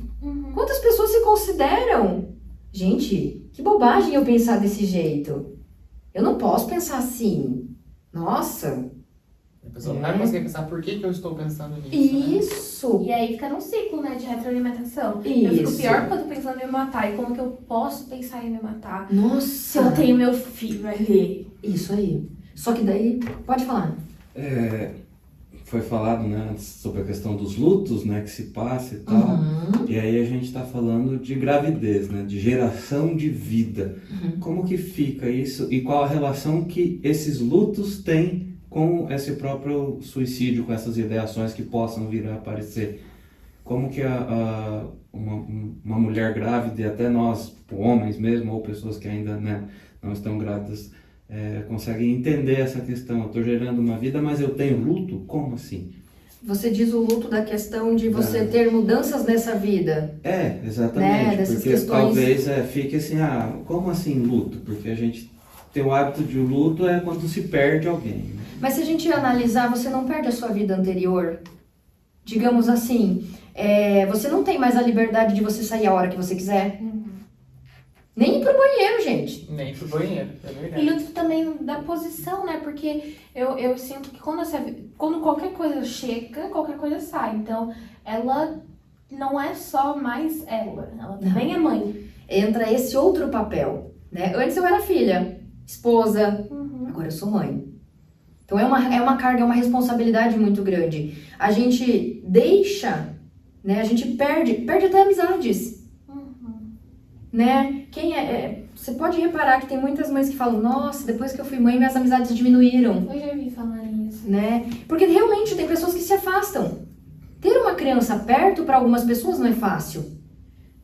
Quantas pessoas se consideram? Gente, que bobagem eu pensar desse jeito. Eu não posso pensar assim. Nossa. A pessoa não vai conseguir pensar por que eu estou pensando nisso. Né? Isso. E aí fica num ciclo, né, de retroalimentação. Isso. Eu fico pior porque eu tô pensando em me matar. E como que eu posso pensar em me matar? Nossa. Se eu tenho meu filho ali. Isso aí. Só que daí, pode falar. Foi falado, né, antes sobre a questão dos lutos, né, que se passa e tal. E aí a gente está falando de gravidez, né, de geração de vida. Como que fica isso e qual a relação que esses lutos têm com esse próprio suicídio, com essas ideações que possam vir a aparecer? Como que uma mulher grávida, e até nós, homens mesmo, ou pessoas que ainda, né, não estão grávidas, conseguem entender essa questão? Eu estou gerando uma vida, mas eu tenho luto? Como assim? Você diz o luto da questão de você ter mudanças nessa vida. Exatamente. Né? Dessas Porque questões... talvez fique assim, como assim luto? Porque a gente tem o hábito de luto é quando se perde alguém. Né? Mas se a gente analisar, você não perde a sua vida anterior. Digamos assim, você não tem mais a liberdade de você sair a hora que você quiser. Nem ir pro banheiro, gente. Nem pro banheiro, é verdade. E luto também da posição, né? Porque eu sinto que quando qualquer coisa chega, qualquer coisa sai. Então, ela não é só mais ela também é mãe. Entra esse outro papel, né? Antes eu era filha, esposa, agora eu sou mãe. Então é uma carga, é uma responsabilidade muito grande. A gente deixa, né? A gente perde até amizades. Né? Você pode reparar que tem muitas mães que falam, nossa, depois que eu fui mãe, minhas amizades diminuíram. Eu já ouvi falar isso. Né? Porque realmente tem pessoas que se afastam. Ter uma criança perto para algumas pessoas não é fácil.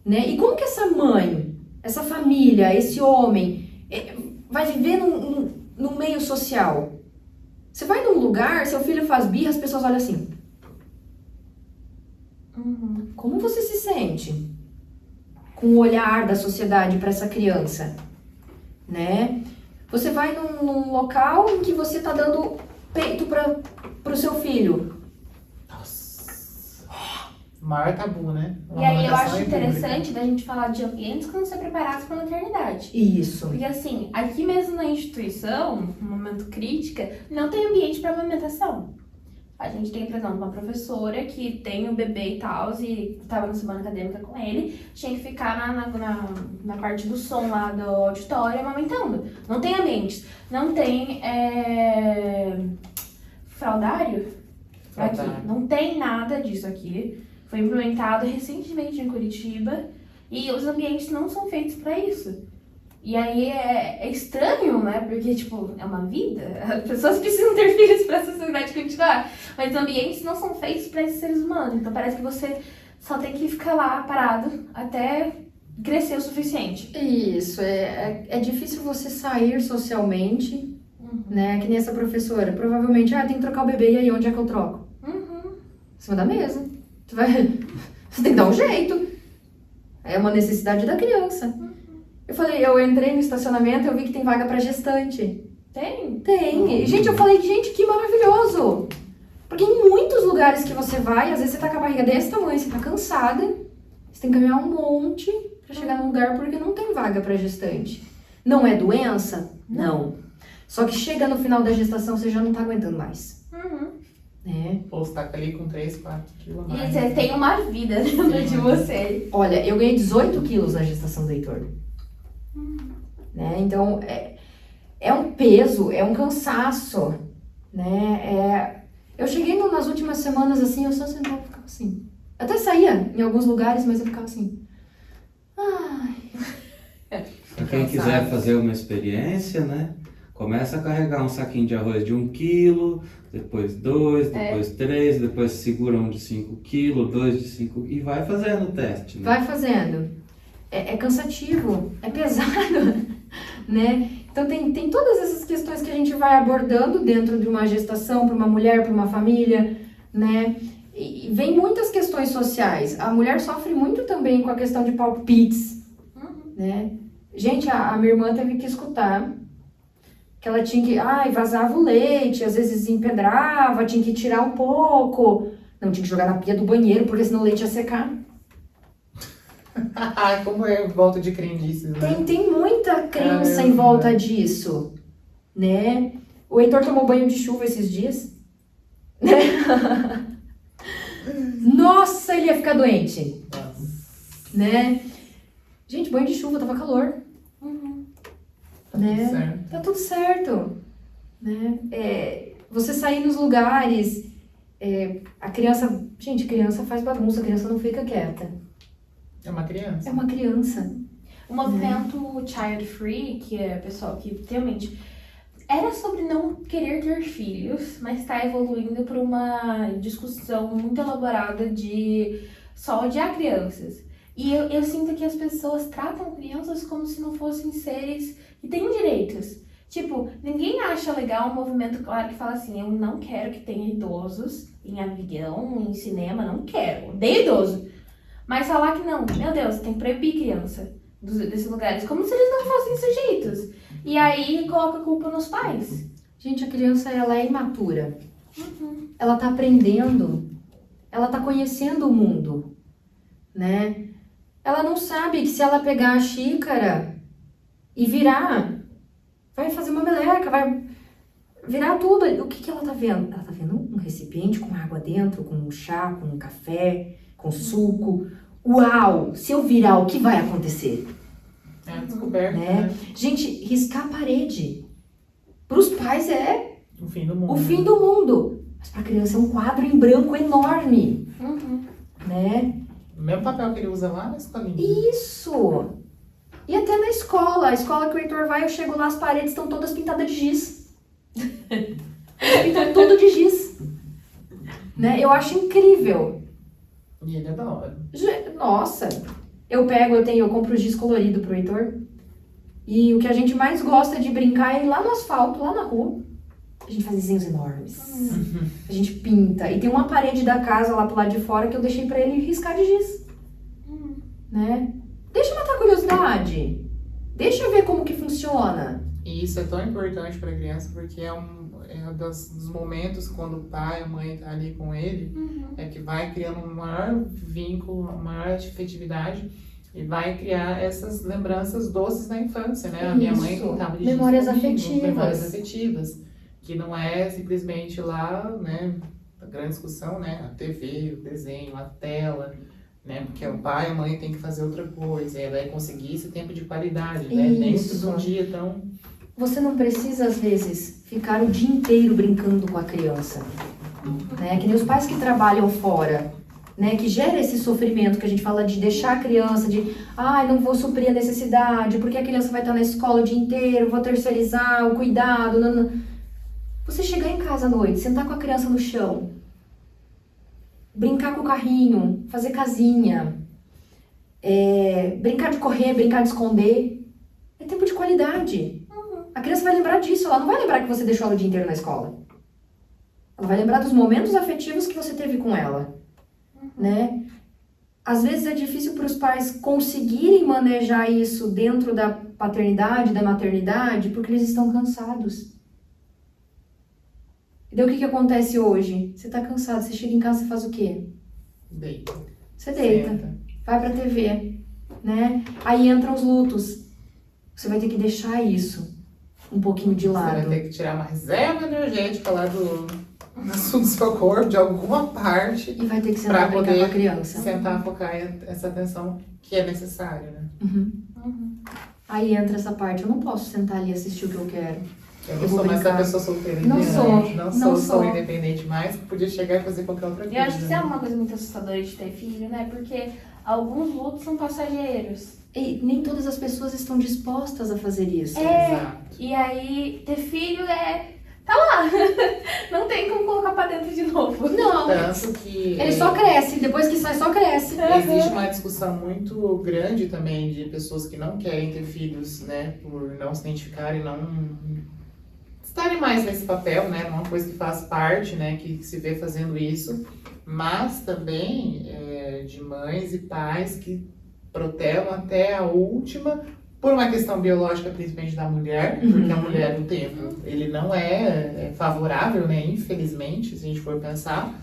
Né? E como que essa mãe, essa família, esse homem vai viver no meio social? Você vai num lugar, seu filho faz birra, as pessoas olham assim. Como você se sente com o olhar da sociedade para essa criança, né? Você vai num local em que você tá dando peito pro seu filho. Nossa. Maior tabu, né? E aí eu acho interessante da gente falar de ambientes que não se preparados para a maternidade. Isso. Porque assim, aqui mesmo na instituição, no momento crítica, não tem ambiente para amamentação. A gente tem, por exemplo, uma professora que tem o bebê e tal, e estava na semana acadêmica com ele, tinha que ficar na parte do som lá do auditório amamentando. Não tem ambientes. Não tem fraldário aqui. Não tem nada disso aqui. Foi implementado recentemente em Curitiba e os ambientes não são feitos para isso. E aí é estranho, né? Porque, tipo, é uma vida. As pessoas precisam ter filhos para a sociedade continuar. Mas os ambientes não são feitos para esses seres humanos. Então parece que você só tem que ficar lá parado até crescer o suficiente. Isso. É difícil você sair socialmente, né? Que nem essa professora. Provavelmente, tem que trocar o bebê, e aí onde é que eu troco? Em cima da mesa. Você tem que dar um jeito. É uma necessidade da criança. Eu entrei no estacionamento e eu vi que tem vaga pra gestante. Tem? Tem. Gente, eu falei, que maravilhoso. Porque em muitos lugares que você vai, às vezes você tá com a barriga desse tamanho, você tá cansada, você tem que caminhar um monte pra chegar num lugar porque não tem vaga pra gestante. Não é doença? Não. Só que chega no final da gestação, você já não tá aguentando mais. né? Pô, você tá ali com 3, 4 quilos a E mais. você tem uma vida dentro de você. Olha, eu ganhei 18 quilos na gestação do Heitor. Né? Então, é um peso, é um cansaço, né? Eu cheguei nas últimas semanas, assim, eu só sentava e ficava assim. Eu até saía em alguns lugares, mas eu ficava assim. Ai, Pra quem quiser fazer uma experiência, né? Começa a carregar um saquinho de arroz de 1 quilo, depois 2, depois 3, depois segura um de 5 quilos, 2 de 5 e vai fazendo o teste, né? vai fazendo. É cansativo, é pesado, né? Então tem todas essas questões que a gente vai abordando dentro de uma gestação, para uma mulher, para uma família, né? E vem muitas questões sociais. A mulher sofre muito também com a questão de palpites, né? Gente, a minha irmã teve que escutar que ela tinha que, vazava o leite, às vezes empedrava, tinha que tirar um pouco. Não, tinha que jogar na pia do banheiro, porque senão o leite ia secar. Como é volta de crendices, né? Tem muita crença Caramba. em volta disso, né? O Heitor tomou banho de chuva esses dias. Nossa, ele ia ficar doente, né? Gente, banho de chuva, tava calor. Né? Certo. Tá tudo certo, né? Você sair nos lugares, a criança... Gente, criança faz bagunça, a criança não fica quieta. É uma criança. É uma criança. O movimento Child Free, que é pessoal que realmente era sobre não querer ter filhos, mas está evoluindo para uma discussão muito elaborada de só odiar crianças. E eu sinto que as pessoas tratam crianças como se não fossem seres que têm direitos. Tipo, ninguém acha legal um movimento claro que fala assim, eu não quero que tenha idosos em avião, em cinema, não quero, odeio idoso. Mas falar que não, meu Deus, tem que proibir criança desses lugares, como se eles não fossem sujeitos. E aí coloca a culpa nos pais. Gente, a criança, ela é imatura. Ela tá aprendendo. Ela tá conhecendo o mundo, né? Ela não sabe que se ela pegar a xícara e virar, vai fazer uma meleca, vai virar tudo. O que ela tá vendo? Ela tá vendo um recipiente com água dentro, com um chá, com um café, com suco. Uau! Se eu virar, o que vai acontecer? É descoberta, Né? né? Gente, riscar a parede. Pros pais é O fim do mundo. o fim do mundo. Mas pra criança é um quadro em branco enorme, né? O mesmo papel que ele usa lá na escolinha. Isso! E até na escola. A escola que o Heitor vai, eu chego lá, as paredes estão todas pintadas de giz. Pintam tudo de giz. Né? Eu acho incrível. E ele é da hora. Nossa! Eu compro giz colorido pro Heitor. E o que a gente mais gosta de brincar é ir lá no asfalto, lá na rua. A gente faz desenhos enormes. A gente pinta. E tem uma parede da casa lá pro lado de fora que eu deixei pra ele riscar de giz. Né? Deixa matar a curiosidade. Deixa eu ver como que funciona. E isso é tão importante para a criança porque é um dos momentos quando o pai, a mãe tá ali com ele, é que vai criando um maior vínculo, uma maior afetividade e vai criar essas lembranças doces da infância, né? A minha mãe Isso. contava de Memórias comigo, afetivas. memórias afetivas, que não é simplesmente lá, né, a grande discussão, né, a TV, o desenho, a tela, né, porque o pai e a mãe tem que fazer outra coisa, e ela vai conseguir esse tempo de qualidade, né, dentro Isso. de um dia tão... Você não precisa, às vezes, ficar o dia inteiro brincando com a criança. Né? Que nem os pais que trabalham fora, né? Que gera esse sofrimento que a gente fala de deixar a criança, de não vou suprir a necessidade, porque a criança vai estar na escola o dia inteiro, vou terceirizar o cuidado. Não. Você chegar em casa à noite, sentar com a criança no chão, brincar com o carrinho, fazer casinha, brincar de correr, brincar de esconder, é tempo de qualidade. A criança vai lembrar disso, ela não vai lembrar que você deixou ela o dia inteiro na escola. Ela vai lembrar dos momentos afetivos que você teve com ela, né? Às vezes é difícil para os pais conseguirem manejar isso dentro da paternidade, da maternidade, porque eles estão cansados. E daí o que acontece hoje? Você tá cansado, você chega em casa, você faz o quê? Deita. Você deita, Senta. vai pra TV, né? Aí entram os lutos. Você vai ter que deixar isso um pouquinho de Você vai lado. ter que tirar uma reserva energética lá do seu corpo, de alguma parte, E vai ter que pra sentar e brincar poder com a criança. sentar, focar essa atenção que é necessária, né? Uhum. Aí entra essa parte, eu não posso sentar ali e assistir o que eu quero. Eu Eu não vou sou mais brincar. essa pessoa solteira. Não independente. sou, Não não sou sou. independente mais, que podia chegar e fazer qualquer outra coisa. Eu acho que isso é né? uma coisa muito assustadora de ter filho, né? Porque alguns lutos são passageiros. E nem todas as pessoas estão dispostas a fazer isso. Exato. E aí, ter filho tá lá. Não tem como colocar pra dentro de novo. Não, Tanto que ele só cresce, depois que sai, só cresce. existe uma discussão muito grande também de pessoas que não querem ter filhos, né? Por não se identificarem, não estarem mais nesse papel, né? Uma coisa que faz parte, né? Que se vê fazendo isso. Mas também de mães e pais que protelam até a última, por uma questão biológica, principalmente da mulher, porque a mulher, o tempo, ele não é favorável, né? Infelizmente, se a gente for pensar,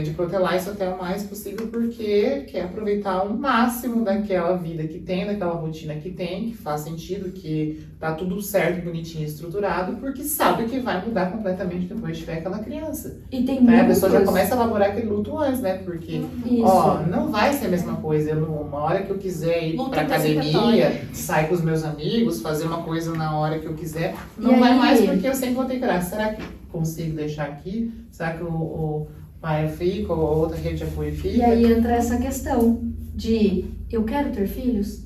de protelar isso até o mais possível, porque quer aproveitar o máximo daquela vida que tem, daquela rotina que tem, que faz sentido, que tá tudo certo, bonitinho, estruturado, porque sabe que vai mudar completamente depois de tiver aquela criança. E tem Né? A muitos... pessoa já começa a elaborar aquele luto antes, né? Porque Isso. ó, não vai ser a mesma coisa. Uma hora que eu quiser ir Luta pra academia, antecipatória. sair com os meus amigos, fazer uma coisa na hora que eu quiser, E não vai aí? mais porque eu sempre vou ter que olhar. Será que consigo deixar aqui? Será que o pai fica ou outra rede de apoio fica? E aí entra essa questão de eu quero ter filhos?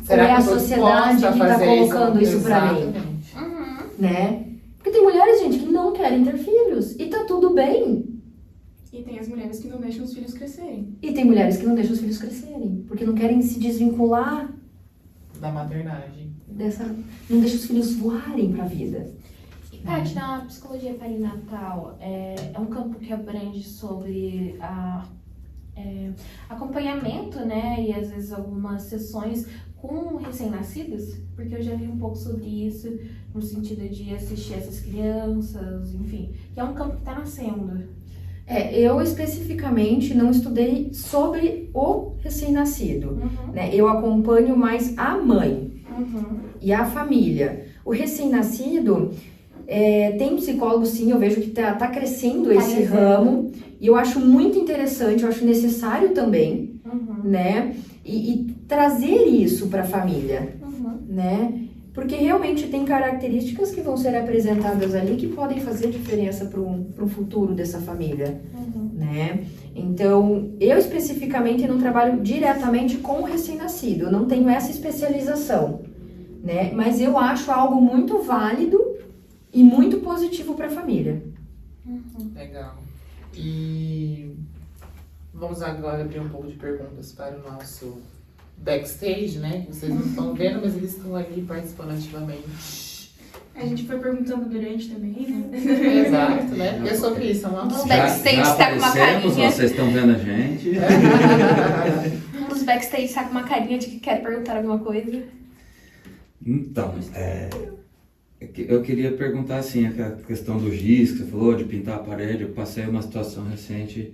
Será ou é que a eu tô sociedade disposta a que tá fazer colocando isso pra mim? Exatamente. Né? Porque tem mulheres, gente, que não querem ter filhos. E tá tudo bem. E tem as mulheres que não deixam os filhos crescerem. E tem mulheres que não deixam os filhos crescerem. Porque não querem se desvincular Da maternagem. dessa... Não deixam os filhos voarem pra vida. E, Paty, na psicologia perinatal, é um campo que abrange sobre acompanhamento, né? E às vezes algumas sessões com recém-nascidos, porque eu já vi um pouco sobre isso, no sentido de assistir essas crianças, enfim, que é um campo que tá nascendo. Eu especificamente não estudei sobre o recém-nascido. Né? Eu acompanho mais a mãe e a família. O recém-nascido, tem psicólogo sim, eu vejo que tá crescendo esse crescendo. ramo. E eu acho muito interessante, eu acho necessário também, né? E trazer isso para a família, né? Porque realmente tem características que vão ser apresentadas ali que podem fazer diferença para o futuro dessa família, né? Então, eu especificamente não trabalho diretamente com o recém-nascido, eu não tenho essa especialização, né? Mas eu acho algo muito válido e muito positivo para a família. Legal. E vamos agora abrir um pouco de perguntas para o nosso backstage, né? Que vocês não estão vendo, mas eles estão ali participando ativamente. A gente foi perguntando durante também, né? Exato, né? Porque é sobre isso, é uma No backstage tá com uma aparecemos, carinha. vocês estão vendo a gente. Um dos backstage tá com uma carinha de que quer perguntar alguma coisa. Então, eu queria perguntar assim, a questão do giz que você falou, de pintar a parede. Eu passei uma situação recente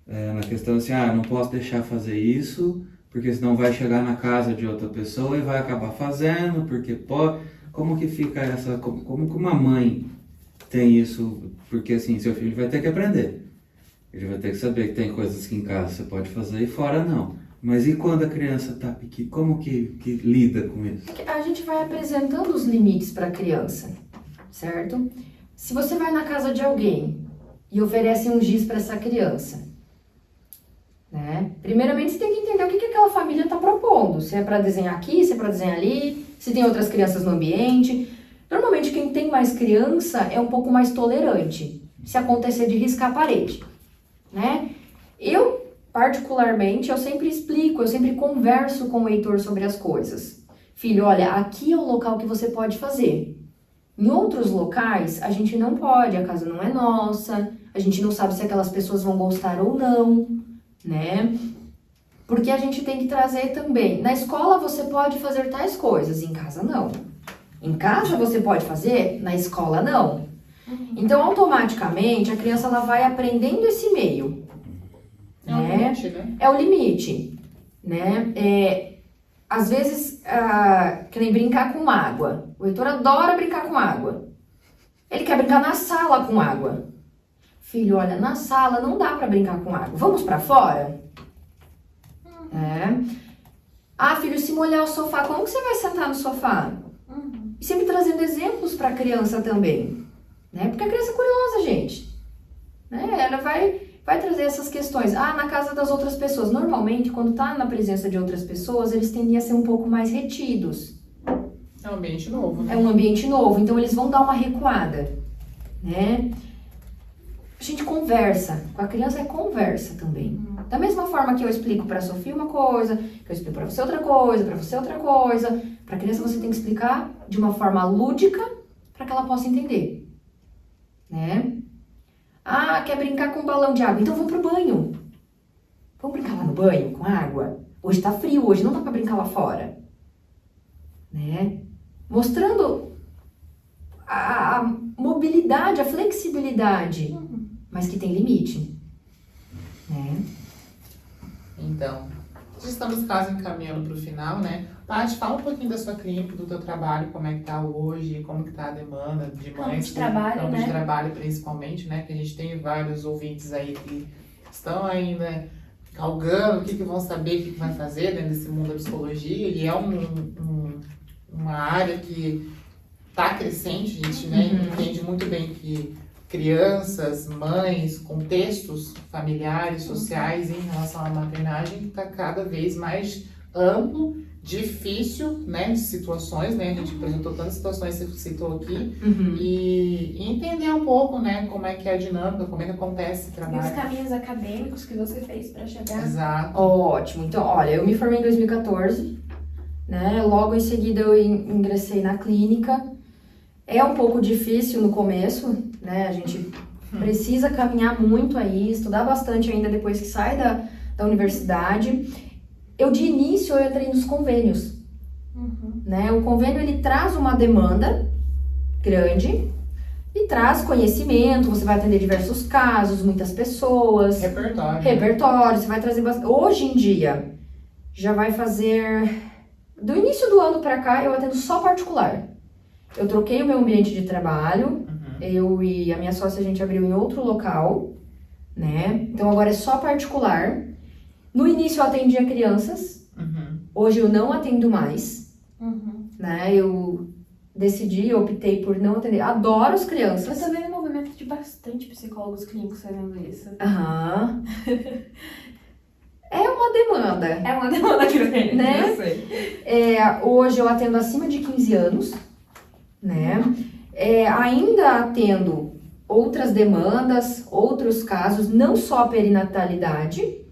na questão assim, não posso deixar fazer isso, porque senão vai chegar na casa de outra pessoa e vai acabar fazendo, porque pode. Como que fica essa, como que uma mãe tem isso? Porque assim, seu filho vai ter que aprender. Ele vai ter que saber que tem coisas que em casa você pode fazer e fora não. Mas e quando a criança tá pequena, como que lida com isso? A gente vai apresentando os limites para a criança, certo? Se você vai na casa de alguém e oferece um giz para essa criança, né? Primeiramente você tem que entender o que aquela família está propondo. Se é para desenhar aqui, se é para desenhar ali, se tem outras crianças no ambiente. Normalmente quem tem mais criança é um pouco mais tolerante, se acontecer de riscar a parede, né? Particularmente, eu sempre explico, eu sempre converso com o Heitor sobre as coisas. Filho, olha, aqui é o local que você pode fazer. Em outros locais, a gente não pode, a casa não é nossa, a gente não sabe se aquelas pessoas vão gostar ou não, né? Porque a gente tem que trazer também. Na escola você pode fazer tais coisas, em casa não. Em casa você pode fazer, na escola não. Então, automaticamente, a criança ela vai aprendendo esse meio. É um limite, né? É o limite, né? Às vezes, que nem brincar com água. O Heitor adora brincar com água. Ele quer brincar na sala com água. Filho, olha, na sala não dá pra brincar com água. Vamos pra fora? Ah, filho, se molhar o sofá, como que você vai sentar no sofá? E sempre trazendo exemplos pra criança também. Né? Porque a criança é curiosa, gente. Né? Ela vai trazer essas questões. Ah, na casa das outras pessoas. Normalmente, quando tá na presença de outras pessoas, eles tendem a ser um pouco mais retidos. É um ambiente novo, né? É um ambiente novo, então eles vão dar uma recuada, né? A gente conversa, com a criança é conversa também. Da mesma forma que eu explico pra Sofia uma coisa, que eu explico pra você outra coisa, pra você outra coisa, pra criança você tem que explicar de uma forma lúdica pra que ela possa entender, né? Ah, quer brincar com um balão de água? Então vamos pro banho. Vamos brincar lá no banho com água? Hoje tá frio, hoje não dá pra brincar lá fora, né? Mostrando a mobilidade, a flexibilidade, mas que tem limite, né? Então, já estamos quase encaminhando para o final, né? Paty, fala um pouquinho da sua clínica, do teu trabalho, como é que tá hoje, como que tá a demanda de mães. de trabalho, campo né? de trabalho, principalmente, né? Que a gente tem vários ouvintes aí que estão ainda galgando o que vão saber, o que vai fazer dentro desse mundo da psicologia. E é uma área que tá crescente, a gente né, entende muito bem que crianças, mães, contextos familiares, sociais em relação à maternagem está cada vez mais amplo, difícil, né, de situações, né, a gente apresentou tantas situações que você citou aqui, e entender um pouco, né, como é que é a dinâmica, como é que acontece esse E os trabalho. caminhos acadêmicos que você fez para chegar. Exato. Ótimo. Então, olha, eu me formei em 2014, né? Logo em seguida eu ingressei na clínica. É um pouco difícil no começo, né? A gente precisa caminhar muito aí, estudar bastante ainda depois que sai da universidade. Eu, de início, eu entrei nos convênios, né? O convênio, ele traz uma demanda grande e traz conhecimento, você vai atender diversos casos, muitas pessoas. Repertório, você vai trazer bastante. Hoje em dia, já vai fazer... Do início do ano pra cá, eu atendo só particular. Eu troquei o meu ambiente de trabalho, eu e a minha sócia, a gente abriu em outro local, né? Então agora é só particular. No início eu atendia crianças, hoje eu não atendo mais, né? Eu decidi, eu optei por não atender. Adoro as crianças. Eu também um movimento de bastante psicólogos clínicos fazendo isso. Aham. É uma demanda. É uma demanda grande, Né? eu sei. Hoje eu atendo acima de 15 anos, né? Ainda atendo outras demandas, outros casos, não só perinatalidade,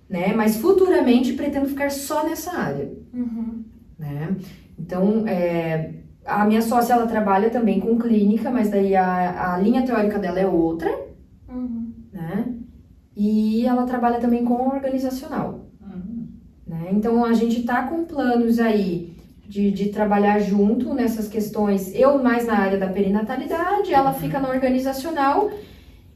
né? Mas futuramente pretendo ficar só nessa área, né? Então, a minha sócia, ela trabalha também com clínica, mas daí a linha teórica dela é outra, né? E ela trabalha também com organizacional, né? Então, a gente tá com planos aí de trabalhar junto nessas questões, eu mais na área da perinatalidade, ela fica na organizacional,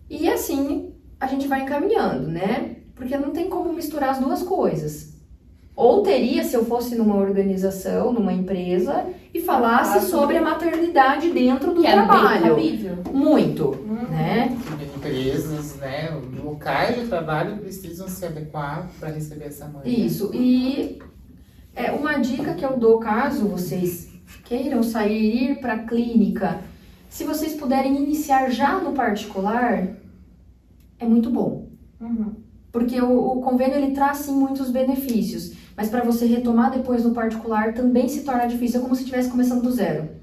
e assim a gente vai encaminhando, né? Porque não tem como misturar as duas coisas. Ou teria se eu fosse numa organização, numa empresa, e falasse sobre a maternidade dentro do trabalho. Bem cabível. Muito, né? Empresas, né, locais de trabalho precisam se adequar para receber essa mãe. Isso, e uma dica que eu dou caso vocês queiram ir para a clínica, se vocês puderem iniciar já no particular, é muito bom. Porque o convênio, ele traz sim muitos benefícios, mas para você retomar depois no particular também se torna difícil, é como se estivesse começando do zero.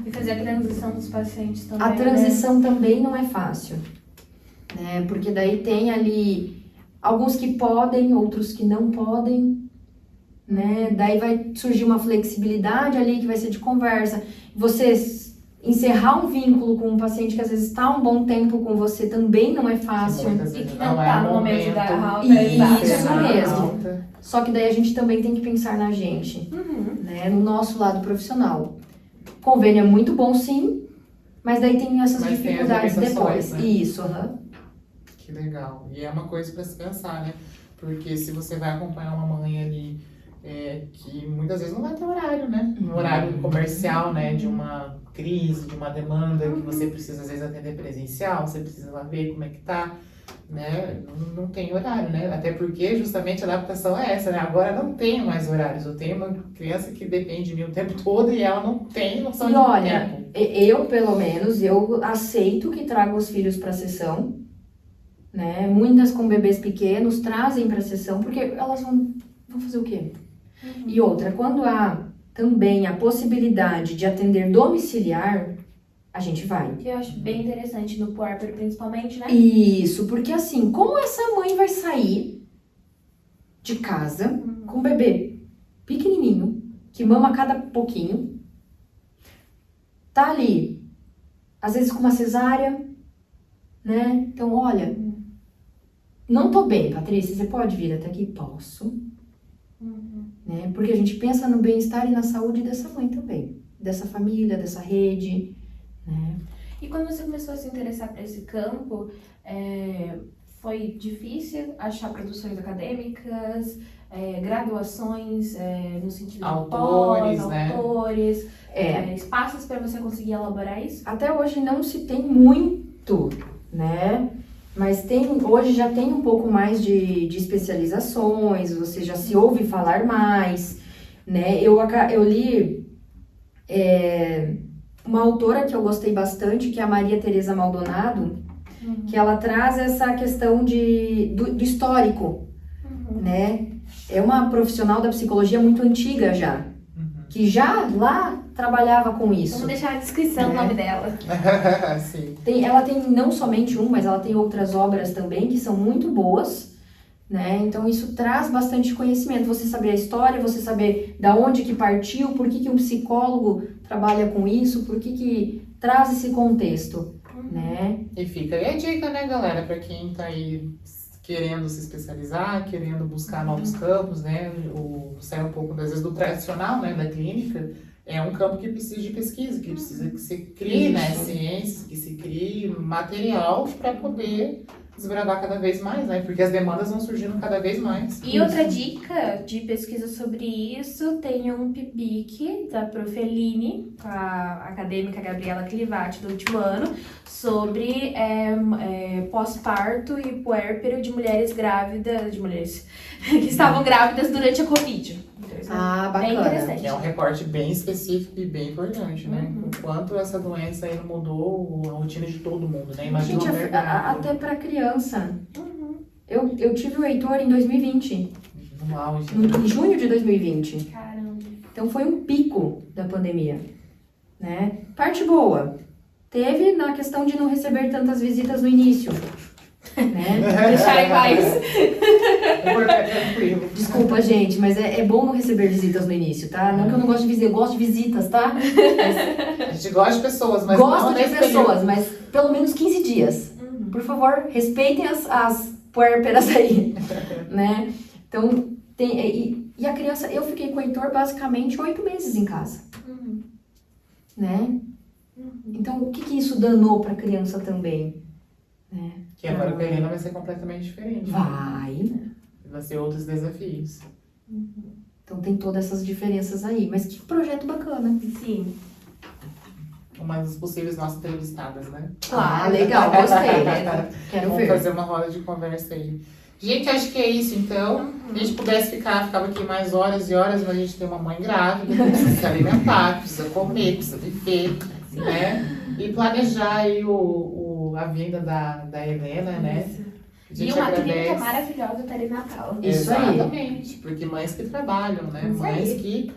E fazer a transição dos pacientes também. A transição também não é fácil, né? Porque daí tem ali alguns que podem, outros que não podem, né? Daí vai surgir uma flexibilidade ali que vai ser de conversa. Você encerrar um vínculo com um paciente que às vezes está um bom tempo com você também não é fácil. Muitas E vezes que não não tá é no momento momento. da alta. Isso mesmo. Alta. Só que daí a gente também tem que pensar na gente, né? No nosso lado profissional. Convênio é muito bom, sim, mas daí tem essas Mas tem as dificuldades limitações, depois. né? Isso, aham. Que legal. E é uma coisa para se pensar, né? Porque se você vai acompanhar uma mãe ali que muitas vezes não vai ter horário, né? No horário comercial, né? De uma crise, de uma demanda que você precisa às vezes atender presencial, você precisa lá ver como é que tá, né? Não tem horário, né? Até porque justamente a adaptação é essa, né? Agora não tenho mais horários. Eu tenho uma criança que depende de mim o tempo todo e ela não tem noção E de olha, tempo. eu pelo menos, eu aceito que trago os filhos para a sessão, né? Muitas com bebês pequenos trazem para a sessão, porque elas vão fazer o quê? E outra, quando há também a possibilidade de atender domiciliar, a gente vai. Que eu acho bem interessante no puérpero, principalmente, né? Isso, porque assim, como essa mãe vai sair de casa com um bebê pequenininho, que mama a cada pouquinho, tá ali, às vezes com uma cesárea, né? Então, olha, não tô bem, Patrícia, você pode vir até aqui? Posso. Né? Porque a gente pensa no bem-estar e na saúde dessa mãe também, dessa família, dessa rede, né? E quando você começou a se interessar por esse campo, foi difícil achar produções acadêmicas, graduações no sentido Autores, de né? autores, espaços para você conseguir elaborar isso? Até hoje não se tem muito, né? Mas hoje já tem um pouco mais de especializações, você já se ouve falar mais, né? Eu li uma autora que eu gostei bastante, que é a Maria Tereza Maldonado, que ela traz essa questão do histórico, né? É uma profissional da psicologia muito antiga já, que já lá trabalhava com isso. Vamos deixar na descrição o nome dela. Sim. Ela tem não somente mas ela tem outras obras também que são muito boas, né? Então isso traz bastante conhecimento. Você saber a história, você saber da onde que partiu, por que um psicólogo trabalha com isso, por que traz esse contexto, né? E fica aí a dica, né, galera, para quem tá aí querendo se especializar, querendo buscar novos campos, né? Sair um pouco, às vezes, do tradicional, né, da clínica. É um campo que precisa de pesquisa, que precisa que se crie, né, ciências, que se crie material para poder desbravar cada vez mais, né? Porque as demandas vão surgindo cada vez mais. E outra dica de pesquisa sobre isso, tem um PIBIC da Profeline, com a acadêmica Gabriela Clivati, do último ano, sobre pós-parto e puérpero de mulheres grávidas, de mulheres que estavam grávidas durante a Covid. Ah, Bem bacana. interessante. Que é um recorte bem específico e bem importante, né? O quanto essa doença aí mudou a rotina de todo mundo, né? Imagina Gente, o mercado. até pra criança. Eu tive o Heitor em 2020, No auge. em junho de 2020. Caramba. Então foi um pico da pandemia, né? Parte boa, teve na questão de não receber tantas visitas no início, né? Deixar em paz. Tranquilo. Desculpa, gente, mas é bom não receber visitas no início, tá? Não que eu não gosto de visitas, eu gosto de visitas, tá? A gente gosta de pessoas, mas Gosto não de nesse pessoas, período. mas pelo menos 15 dias. Por favor, respeitem as puérperas aí, né? Então, e a criança, eu fiquei com o Heitor basicamente 8 meses em casa, né? Então, o que isso danou pra criança também? Né? Que agora com a Helena vai ser completamente diferente. Vai ser outros desafios. Então tem todas essas diferenças aí. Mas que projeto bacana. Sim. Uma das possíveis nossas entrevistadas, né? Ah, legal, gostei, né? Quero Vamos ver. fazer uma roda de conversa aí. Gente, acho que é isso, então. Se a gente pudesse ficava aqui mais horas e horas, mas a gente tem uma mãe grávida, que precisa se alimentar, que precisa comer, precisa viver, né? E planejar aí a vinda da Helena, né? A gente E uma clínica agradece. maravilhosa perinatal. Isso aí. Exatamente, porque mães que trabalham, né? Isso Mães aí. que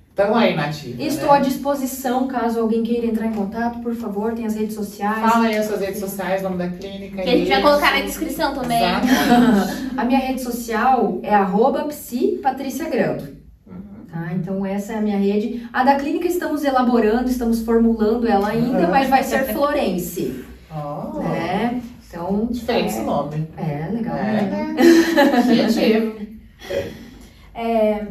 estão aí na ativa, Estou né? à disposição, caso alguém queira entrar em contato, por favor, tem as redes sociais. Fala aí as suas redes sociais, nome da clínica. Que a gente vai isso. colocar na descrição também. Exatamente. A minha rede social é @psipatriciagrando. Tá? Então essa é a minha rede. A da clínica estamos elaborando, estamos formulando ela ainda, mas vai ser Florence, Ó, né? Então, diferente esse nome. legal, É, né? né? Criativo.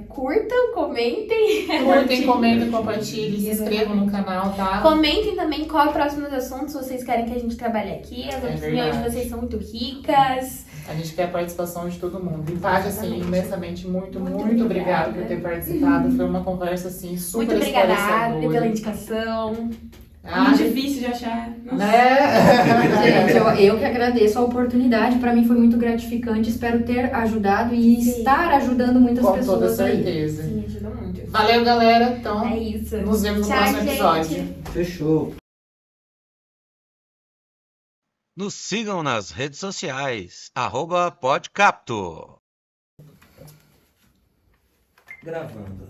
Curta curtam, comentem. Curtem, comentem, compartilhem, se inscrevam no canal, tá? Comentem também qual é o próximo assunto, se vocês querem que a gente trabalhe aqui. As opiniões de verdade. vocês são muito ricas. A gente quer a participação de todo mundo. E Paty, assim, imensamente muito obrigada por ter participado. Foi uma conversa, assim, super Muito obrigada, Agnes, esclarecedora. pela indicação. Ah, Muito difícil de achar. Nossa. né? Gente, eu que agradeço a oportunidade, para mim foi muito gratificante, espero ter ajudado e Sim. estar ajudando muitas Com toda pessoas aí. certeza. Sim, ajuda muito. Valeu, galera. Então, É isso. nos vemos no Tchau, próximo gente. episódio. Fechou. Nos sigam nas redes sociais, @podcapto. Gravando.